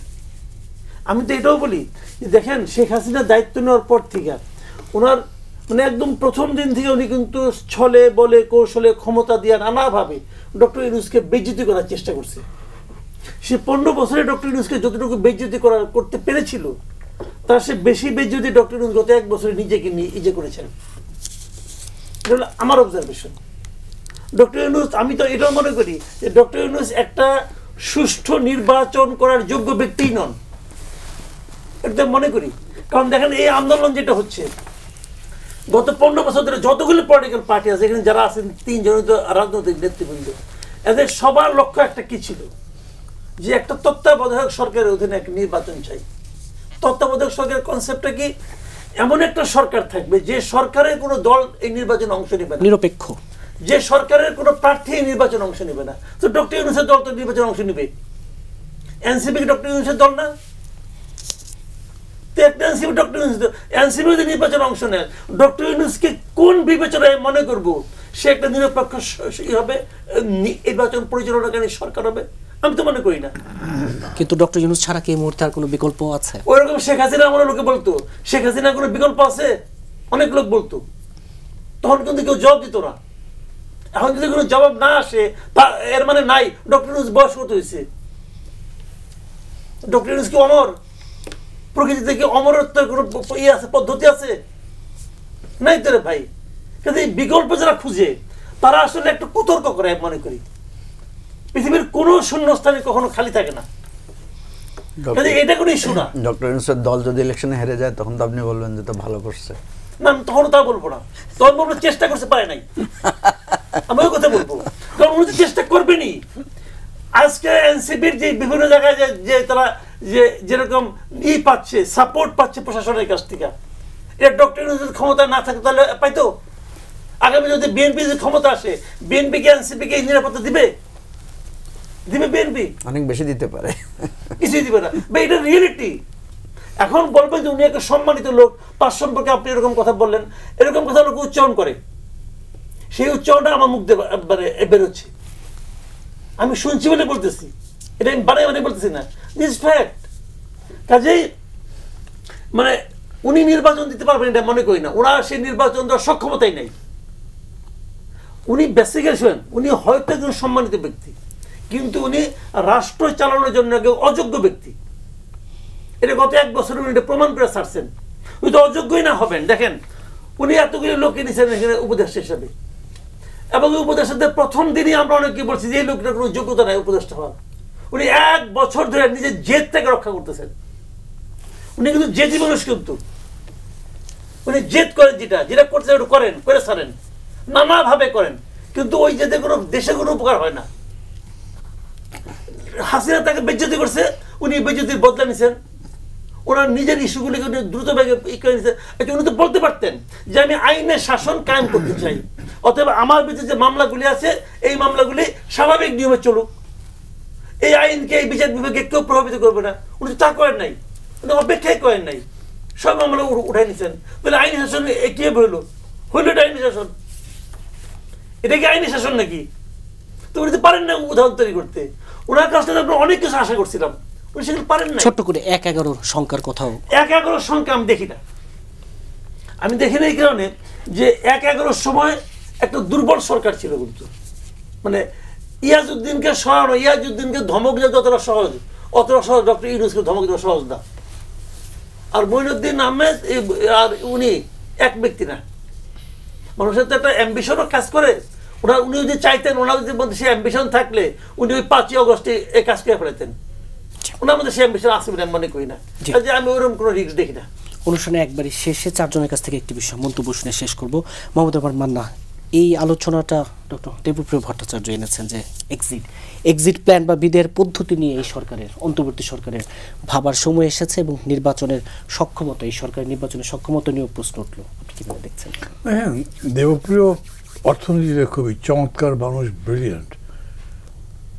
আমি তো এটাও বলি যে দেখেন, শেখ হাসিনা দায়িত্ব নেওয়ার পর থেকে ওনার মানে একদম প্রথম দিন থেকে উনি কিন্তু ছলে বলে কৌশলে ক্ষমতা দিয়ে নানাভাবে ডক্টর ইউনূসকে বেইজ্জতি করার চেষ্টা করছে। সে 15 বছরে ডক্টর ইউনূসকে যতটুকু বেইজ্জতি করতে পেরেছিল, তার সে বেশি বেইজ্জতি ডক্টর ইউনূস গত 1 বছরে নিজেকে নিজে করেছেন। এটা হলো আমার অবজারভেশন। ডক্টর ইউনূস, আমি তো এটাও মনে করি যে ডক্টর ইউনূস একটা সুষ্ঠু নির্বাচন করার যোগ্য ব্যক্তিই নন, এটা মনে করি। কারণ দেখেন, এই আন্দোলন যেটা হচ্ছে গত 15 বছর ধরে, যতগুলো পলিটিক্যাল পার্টি আছে এখানে যারা আছেন, 3 জনিত রাজনৈতিক নেতৃবৃন্দ, এদের সবার লক্ষ্য একটা কি ছিল, যে একটা তত্ত্বাবধায়ক সরকারের অধীনে একটা নির্বাচন চাই। তত্ত্বাবধায়ক সরকারের কনসেপ্টটা কি? এমন একটা সরকার থাকবে যে সরকারের কোনো দল এই নির্বাচনে অংশ নেবে না, নিরপেক্ষ, যে সরকারের কোনো প্রার্থী এই নির্বাচনে অংশ নেবে না। তো ডক্টর ইউনূসের দল তো নির্বাচনে অংশ নেবে। এনসিপি কি ডক্টর ইউনূসের দল না? এনসিপি যদি নির্বাচনে অংশ নেয়, ডক্টর ইউনূসকে কোন বিবেচনায় মনে করব সে একটা নিরপেক্ষ হবে, নির্বাচন পরিচালনাকারী সরকার হবে? আমি তো মনে করি না। কিন্তু ডক্টর ইউনূস ছাড়া কি এই মুহূর্তে আর কোনো বিকল্প আছে? ওইরকম শেখ হাসিনা আমার লোকে বলতো, শেখ হাসিনার কোনো বিকল্প আছে? অনেক লোক বলতো, তখন কিন্তু কেউ জবাব দিত না। এখন যদি কোনো জবাব না আসে, তা এর মানে নাই ডক্টর ইউনূস বয়স কত হয়েছে? ডক্টর ইউনূস কি অমর? প্রকৃতিতে কি অমরত্বের কোনো ইয়ে আছে, পদ্ধতি আছে? নাই তো রে ভাই। কিন্তু এই বিকল্প যারা খুঁজে, তারা আসলে একটু কুতর্ক করে মনে করি। পৃথিবীর কোনো শূন্যস্থানে কখনো খালি থাকে না। এটা কোনো ইস্যু না। ডক্টর ইউনূসের দল যদি ইলেকশনে হেরে যায়, তখন তো আপনি বলবেন যে তো ভালো করছে না, তখনও তা বলবো না। তখন বলবো চেষ্টা করতে পারে নাই, আমি ওই কথা বলবো। কারণ উনি চেষ্টা করবেনই। আজকে এনসিপির যে বিভিন্ন জায়গায় যে তারা যে যেরকম পাচ্ছে, সাপোর্ট পাচ্ছে প্রশাসনের কাছ থেকে, এটা ডক্টর ইউনূসের ক্ষমতা না থাকে তাহলে পাইতো? আগামী যদি বিএনপি যদি ক্ষমতা আসে, বিএনপি কে এনসিপি কে নিরাপত্তা দিবে? দিবে বিএনপি? অনেক বেশি দিতে পারে, কিছুই দিবে না। এটা রিয়েলিটি। এখন বলবেন যে উনি একটা সম্মানিত লোক, তার সম্পর্কে আপনি এরকম কথা বললেন, এরকম কথা লোক উচ্চারণ করে, সেই উচ্চারণটা আমার মুখ দিয়ে বেরোচ্ছে। আমি শুনছি বলে বলতেছি, এটা আমি বানাই বলতেছি না, দিস ফ্যাক্ট। কাজেই মানে উনি নির্বাচন দিতে পারবেন এটা মনে করি না। ওনার সেই নির্বাচন দেওয়ার সক্ষমতাই নেই। উনি বেসিক্যালি শুনেন, উনি হয়তো একজন সম্মানিত ব্যক্তি, কিন্তু উনি রাষ্ট্র চালানোর জন্য একজন অযোগ্য ব্যক্তি। এটা গত 1 বছর উনি এটা প্রমাণ করে ছাড়ছেন। উনি তো অযোগ্যই না হবেন। দেখেন, উনি এতগুলো লোককে নিয়েছেন এখানে উপদেষ্টা হিসাবে, এবং উপদেষ্টাদের প্রথম দিনই আমরা অনেকে বলছি যে এই লোকটার কোনো যোগ্যতা নাই উপদেষ্টা হওয়ার। উনি 1 বছর ধরে নিজের জেদ থেকে রক্ষা করতেছেন। উনি কিন্তু জেদি মানুষ, কিন্তু উনি জেদ করেন, যেটা করতে করেন, করে ছাড়েন, নানাভাবে করেন, কিন্তু ওই জেদে কোনো দেশে কোনো উপকার হয় না। হাসিনা তাকে বেজ্জতি করছে, উনি বেজ্জতির বদলা নিছেন। ওনার নিজের ইস্যুগুলিকে উনি দ্রুত বেগে করে নিছেন। উনি তো বলতে পারতেন যে আমি আইনের শাসন কায়েম করতে চাই, অথবা আমার বিরুদ্ধে যে মামলাগুলি আছে এই মামলাগুলি স্বাভাবিক নিয়মে চলুক, এই আইনকে এই বিচার বিভাগকে কেউ প্রভাবিত করবে না। উনি তা করেন নাই, উনি অপেক্ষাই করেন নাই, সব মামলা উঠাই নিছেন। তাহলে আইনি শাসন কিভাবে হইল? এটা আইনি শাসন? এটা কি আইনি শাসন নাকি? তো উনি তো পারেন না উদাহরণ তৈরি করতে। ওনার কাছ থেকে আমরা অনেক কিছু আশা করছিলাম, উনি সেগুলো পারেন না। ছোট্ট করে 1-11 সংখ্যার কথাও, 1-11 সংখ্যা আমি দেখি না। আমি দেখি না এই কারণে যে 1-11 সময় একটা দুর্বল সরকার ছিল, কিন্তু মানে ইয়াজউদ্দিনকে সরানো, ইয়াজউদ্দিনকে ধমক দেওয়া যতটা সহজ, অতটা সহজ ডক্টর ইউনূসকে ধমক দেওয়া সহজ না। আর মঈনুদ্দিন আহমেদ আর উনি এক ব্যক্তি না, মানুষের তো একটা অ্যাম্বিশনও কাজ করে। উনি যদি চাইতেন, ওনার যদি মধ্যে সেই অ্যাম্বিশন থাকলে উনি ওই 5ই অগস্টে এই কাজ করে ফেলেতেন। ওনার মধ্যে সেই অ্যাম্বিশন আসবে না মনে করি না। আমি ওরকম কোনো রিস্ক দেখি না। অনুষ্ঠানে একবারই শেষে 4 জনের কাছ থেকে একটি বিষয় মন্তব্য শুনে শেষ করব। মোহাম্মদ আমার মান্না, এই আলোচনাটা ডক্টর দেবপ্রিয় ভট্টাচার্য এনেছেন যে এক্সিট প্ল্যান বা বিদের পদ্ধতি নিয়ে এই সরকারের, অন্তর্বর্তী সরকারের ভাবার সময় এসেছে, এবং নির্বাচনের সক্ষমতা, এই সরকারের নির্বাচনের সক্ষমতা নিয়েও প্রশ্ন উঠলো। আপনি কীভাবে দেখছেন? হ্যাঁ, দেবপ্রিয় অর্থনীতিতে খুবই চমৎকার মানুষ, ব্রিলিয়ান্ট।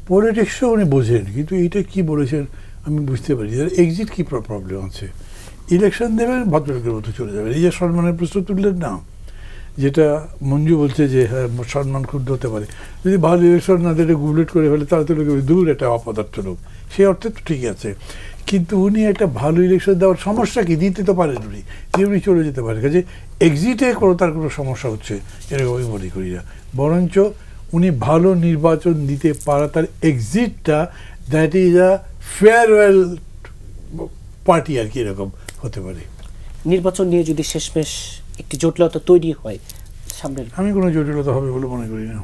পলিটিক্সও উনি বোঝেন, কিন্তু এইটা কি বলেছেন আমি বুঝতে পারি। এক্সিট কি প্রবলেম আছে? ইলেকশন দেবেন, ভদ্রলোকের মতো চলে যাবেন, এই যে সম্মানের প্রশ্ন তুললেন না, যেটা মঞ্জু বলছে যে হ্যাঁ সম্মান ক্ষুব্ধ হতে পারে, যদি ভালো ইলেকশন না দিলে গুবলেট করে ফেলে তাহলে তো লোকে দূর একটা অপদার্থ লোক, সেই অর্থে তো ঠিক আছে। কিন্তু উনি একটা ভালো ইলেকশন দেওয়ার সমস্যা কি, দিতে তো পারেন উনি, যে উনি চলে যেতে পারে, কাজে এক্সিটে তার কোনো সমস্যা হচ্ছে এরকম আমি মনে করি না। বরঞ্চ উনি ভালো নির্বাচন দিতে পারা, তার এক্সিটটা that is a farewell party আর কি, এরকম হতে পারে। নির্বাচন নিয়ে যদি শেষমেশ একটি জটিলতা তৈরি হয় সামনের, আমি কোনো জটিলতা হবে বলে মনে করি না।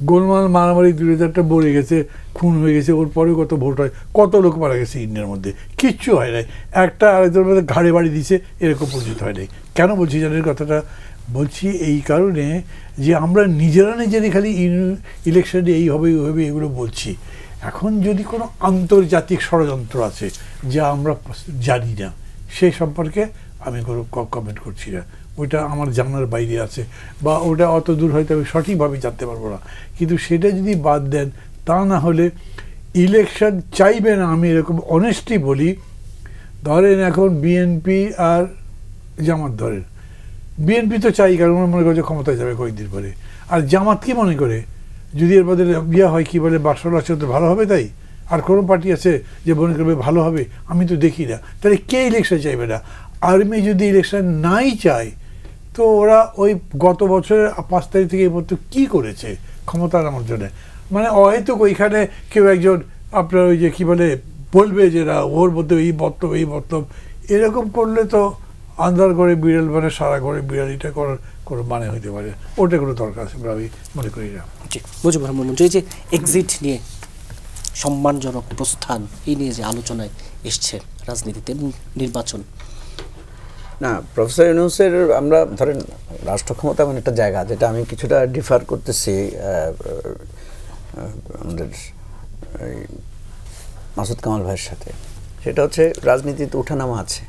গোলমাল মারামারি 2000টা বলে গেছে, খুন হয়ে গেছে, ওর পরেও কত ভোট হয়, কত লোক মারা গেছে ইন্ডিয়ার মধ্যে, কিচ্ছু হয় নাই, একটা আরেকজনের মধ্যে ঘাড়ে বাড়ি দিছে, এরকম পরিচিত হয় নাই। কেন বলছি জানেন কথাটা? বলছি এই কারণে যে আমরা নিজেরাই খালি ইলেকশনে এই হবে ওই হবে এগুলো বলছি। এখন যদি কোনো আন্তর্জাতিক ষড়যন্ত্র আছে যা আমরা জানি না, সেই সম্পর্কে আমি কোনো কমেন্ট করছি না, ওইটা আমার জানার বাইরে আছে, বা ওটা অত দূর হয়তো আমি সঠিকভাবে জানতে পারবো না। কিন্তু সেটা যদি বাদ দেন, তা না হলে ইলেকশন চাইবে না, আমি এরকম অনেস্টলি বলি। ধরেন এখন বিএনপি আর জামাত, ধরেন বিএনপি তো চাই, কারণ মনে করে যে ক্ষমতায় যাবে কয়েকদিন পরে, আর জামাত কি মনে করে যদি এর মধ্যে বিয়ে হয় কি বলে 12 আছে তো ভালো হবে, তাই আর কোনো পার্টি আছে যে মনে করবে ভালো হবে? আমি তো দেখি না। তাহলে কে ইলেকশন চাইবে না? আর্মি যদি ইলেকশন নাই চায়, তো ওরা ওই গত বছরের 5 তারিখ থেকে এই পর্যন্ত কী করেছে ক্ষমতা আনার জন্য? মানে হয়তো ওইখানে কেউ একজন আপনার ওই যে কী বলে বলবে যে না ওর মধ্যে এই বর্তব এরকম করলে তো আন্ধার ঘরে বিড়াল মানে সারা ঘরে বিড়াল, এটা করার কোনো মানে হইতে পারে, ওটা কোনো দরকার আছে আমি মনে করি না। জি, মুজিবুর রহমান মঞ্জু, এই যে এক্সিট নিয়ে সম্মানজনক প্রস্থান, এই নিয়ে যে আলোচনায় এসছে রাজনীতিতে এবং নির্বাচন, না প্রফেসর ইউনূসের আমরা ধরেন রাষ্ট্র ক্ষমতা এমন একটা জায়গা যেটা আমি কিছুটা ডিফার করতেছি আমাদের মাসুদ কামাল ভাইয়ের সাথে। সেটা হচ্ছে রাজনীতিতে ওঠানামা আছে।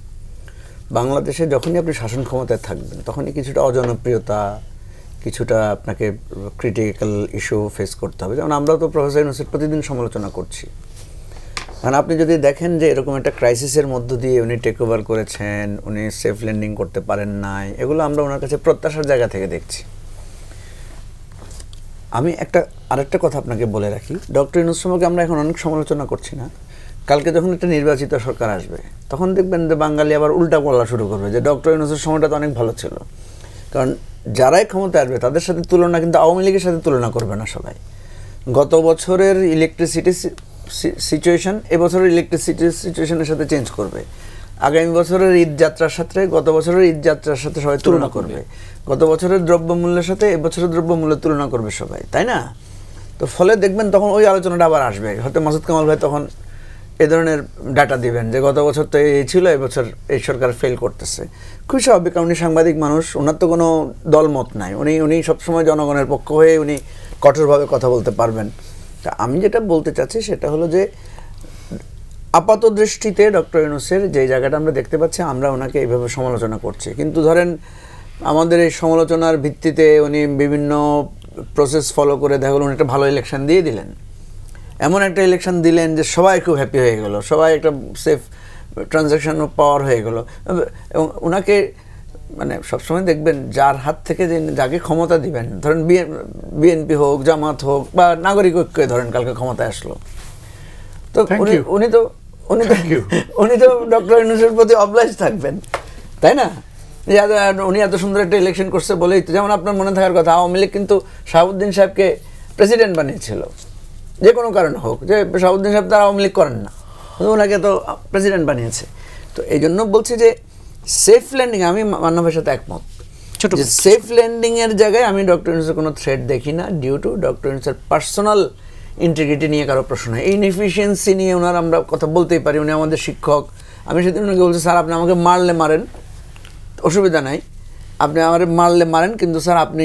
বাংলাদেশে যখনই আপনি শাসন ক্ষমতায় থাকবেন তখনই কিছুটা অজনপ্রিয়তা, কিছুটা আপনাকে ক্রিটিক্যাল ইস্যু ফেস করতে হবে। যেমন আমরা তো প্রফেসর ইউনূসের প্রতিদিন সমালোচনা করছি, কারণ আপনি যদি দেখেন যে এরকম একটা ক্রাইসিসের মধ্য দিয়ে উনি টেক ওভার করেছেন, উনি সেফ ল্যান্ডিং করতে পারেন নাই, এগুলো আমরা ওনার কাছে প্রত্যাশার জায়গা থেকে দেখছি। আমি আরেকটা কথা আপনাকে বলে রাখি, ডক্টর ইউনূস সম্পর্কে আমরা এখন অনেক সমালোচনা করছি না, কালকে যখন একটা নির্বাচিত সরকার আসবে তখন দেখবেন যে বাঙালি আবার উল্টা বলা শুরু করবে যে ডক্টর ইউনূসের সময়টা তো অনেক ভালো ছিল। কারণ যারাই ক্ষমতায় আসবে তাদের সাথে তুলনা কিন্তু আওয়ামী লীগের সাথে তুলনা করবে না সবাই। গত বছরের ইলেকট্রিসিটি সিচুয়েশন এবছরের ইলেকট্রিসিটি সিচুয়েশনের সাথে চেঞ্জ করবে, আগামী বছরের ঈদ যাত্রার সাথে গত বছরের ঈদ যাত্রার সাথে সবাই তুলনা করবে, গত বছরের দ্রব্যমূল্যের সাথে এবছরের দ্রব্যমূল্যের তুলনা করবে সবাই, তাই না? তো ফলে দেখবেন তখন ওই আলোচনাটা আবার আসবে। হয়তো মাসুদ কামাল ভাই তখন এ ধরনের ডাটা দিবেন যে গত বছর তো এই ছিল, এবছর এই সরকার ফেল করতেছে। খুব স্বাভাবিক, কারণ উনি সাংবাদিক মানুষ, ওনার তো কোনো দলমত নাই, উনি সবসময় জনগণের পক্ষ হয়ে উনি কঠোরভাবে কথা বলতে পারবেন। তা আমি যেটা বলতে চাচ্ছি সেটা হলো যে আপাত দৃষ্টিতে ডক্টর ইউনূসের যে জায়গাটা আমরা দেখতে পাচ্ছি, আমরা ওনাকে এইভাবে সমালোচনা করছি, কিন্তু ধরেন আমাদের এই সমালোচনার ভিত্তিতে উনি বিভিন্ন প্রসেস ফলো করে দেখা গেল উনি একটা ভালো ইলেকশন দিয়ে দিলেন, এমন একটা ইলেকশন দিলেন যে সবাই খুব হ্যাপি হয়ে গেল, সবাই একটা সেফ ট্রানজ্যাকশন পাওয়ার হয়ে গেল। এবং ওনাকে মানে সবসময় দেখবেন যার হাত থেকে যে যাকে ক্ষমতা দিবেন, ধরেন বিএনপি হোক, জামাত হোক, বা নাগরিক ঐক্য ধরেন কালকে ক্ষমতায় আসলো, তো উনি তো ডক্টর ইউনূসের প্রতি অবলাইজ থাকবেন, তাই না? উনি এত সুন্দর একটা ইলেকশন করছে বলেই তো, যেমন আপনার মনে থাকার কথা আওয়ামী লীগ কিন্তু শাহাবুদ্দিন সাহেবকে প্রেসিডেন্ট বানিয়েছিল, যে কোনো কারণে হোক, যে শাহাবুদ্দিন সাহেব তারা আওয়ামী লীগ করেন না, ওনাকে তো প্রেসিডেন্ট বানিয়েছে। তো এই জন্য বলছি যে সেফ ল্যান্ডিং, আমি মান্নাবের সাথে একমত, সেফ ল্যান্ডিং এর জায়গায় আমি ডক্টর ইউনূসের কোনো থ্রেট দেখি না, ডিউ টু ডক্টর ইউনূসের পার্সোনাল ইন্টিগ্রিটি নিয়ে কারো প্রশ্ন নেই। ইনএফিসিয়েন্সি নিয়ে ওনার আমরা কথা বলতেই পারি, উনি আমাদের শিক্ষক। আমি সেদিন ওনাকে বলছি, স্যার আপনি আমাকে মারলে মারেন, অসুবিধা নাই, আপনি আমার মারলে মারেন, কিন্তু স্যার আপনি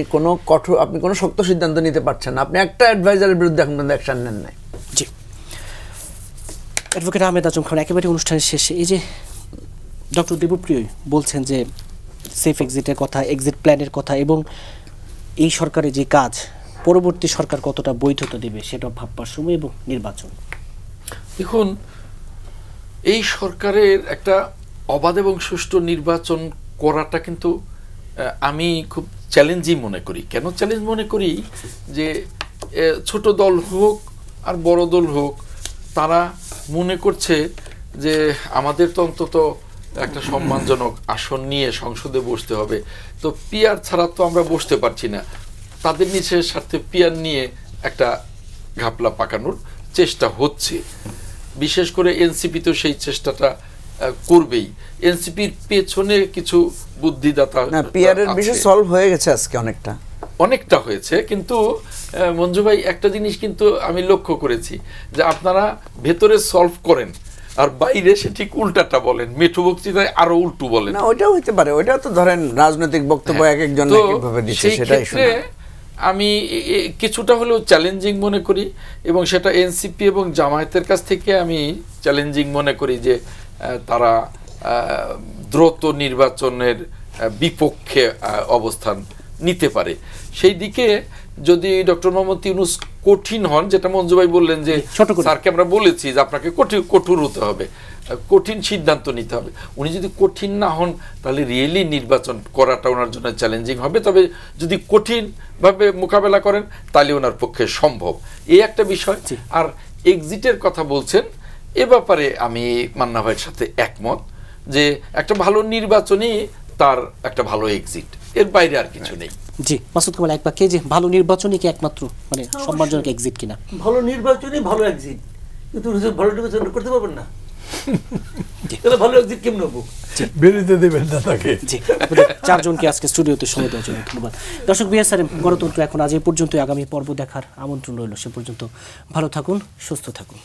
কোনো শক্ত সিদ্ধান্ত নিতে পারছেন না, আপনি একটা অ্যাডভাইজারের বিরুদ্ধে এখন পর্যন্ত অ্যাকশন নেন নাই। জি, অ্যাডভোকেট আহমেদ আজম খান, একেবারে অনুষ্ঠানের শেষে এই যে ডক্টর দেবপ্রিয় বলছেন যে সেফ এক্সিটের কথা, এক্সিট প্ল্যানের কথা, এবং এই সরকারের যে কাজ পরবর্তী সরকার কতটা বৈধতা দেবে সেটা ভাববার সময় এবং নির্বাচন। দেখুন, এই সরকারের একটা অবাধ এবং সুষ্ঠু নির্বাচন করাটা কিন্তু আমি খুব চ্যালেঞ্জই মনে করি। কেন চ্যালেঞ্জ মনে করি? যে ছোট দল হোক আর বড় দল হোক, তারা মনে করছে যে আমাদের তো অন্তত একটা সম্মানজনক আসন নিয়ে সংসদে বসতে হবে, তো পিয়ার ছাড়া তো আমরা বসতে পারছি না। তাদের নিজের স্বার্থে পিয়ার নিয়ে একটা ঘাপলা পাকানোর চেষ্টা হচ্ছে। বিশেষ করে এনসিপি তো সেই চেষ্টাটা করবেই। এনসিপির পেছনে কিছু বুদ্ধিদাতা, পিয়ারের বিষয় সলভ হয়ে গেছে আজকে অনেকটা হয়েছে, কিন্তু মঞ্জু ভাই একটা জিনিস কিন্তু আমি লক্ষ্য করেছি যে আপনারা ভেতরে সলভ করেন আর বাইরে সে ঠিক উল্টাটা বলেন, মেঠো বক্তৃতায় আরো উল্টো বলেন। না, ওইটাও হতে পারে, ওইটা তো ধরেন রাজনৈতিক বক্তব্য এক একজন একভাবে দিচ্ছে, সেটাই শোনা। আমি কিছুটা হলেও চ্যালেঞ্জিং মনে করি, এবং সেটা এনসিপি এবং জামায়াতের কাছ থেকে আমি চ্যালেঞ্জিং মনে করি যে তারা দ্রুত নির্বাচনের বিপক্ষে অবস্থান নিতে পারে। সেই দিকে যদি ডক্টর মোহাম্মদ ইউনূস কঠিন হন, যেটা মঞ্জু ভাই বললেন যে স্যারকে আমরা বলেছি যে আপনাকে কঠোর হতে হবে, কঠিন সিদ্ধান্ত নিতে হবে, উনি যদি কঠিন না হন তাহলে রিয়েলি নির্বাচন করাটা ওনার জন্য চ্যালেঞ্জিং হবে। তবে যদি কঠিনভাবে মোকাবেলা করেন তাহলে ওনার পক্ষে সম্ভব, এই একটা বিষয়। আর এক্সিটের কথা বলছেন, এ ব্যাপারে আমি মান্না ভাইয়ের সাথে একমত যে একটা ভালো নির্বাচনই তার একটা ভালো এক্সিট, এর বাইরে আর কিছু নেই। জি, মাসুদ কামাল, এক বাক্যে যে ভালো নির্বাচনই কি একমাত্র মানে সম্মানজনক এক্সিট কিনা? ভালো নির্বাচনই ভালো এক্সিট, কিন্তু ভালো নির্বাচন করতে পারবেন না, তাহলে ভালো এক্সিট কেমন হবো? বেরোতে দেবেন না তাকে। জি, চারজনকে আজকে স্টুডিওতে সময় দেওয়ার জন্য ধন্যবাদ। দর্শক, বিএসআরএম গণতন্ত্র এখন আজ এই পর্যন্ত, আগামী পর্ব দেখার আমন্ত্রণ রইল। সে পর্যন্ত ভালো থাকুন, সুস্থ থাকুন।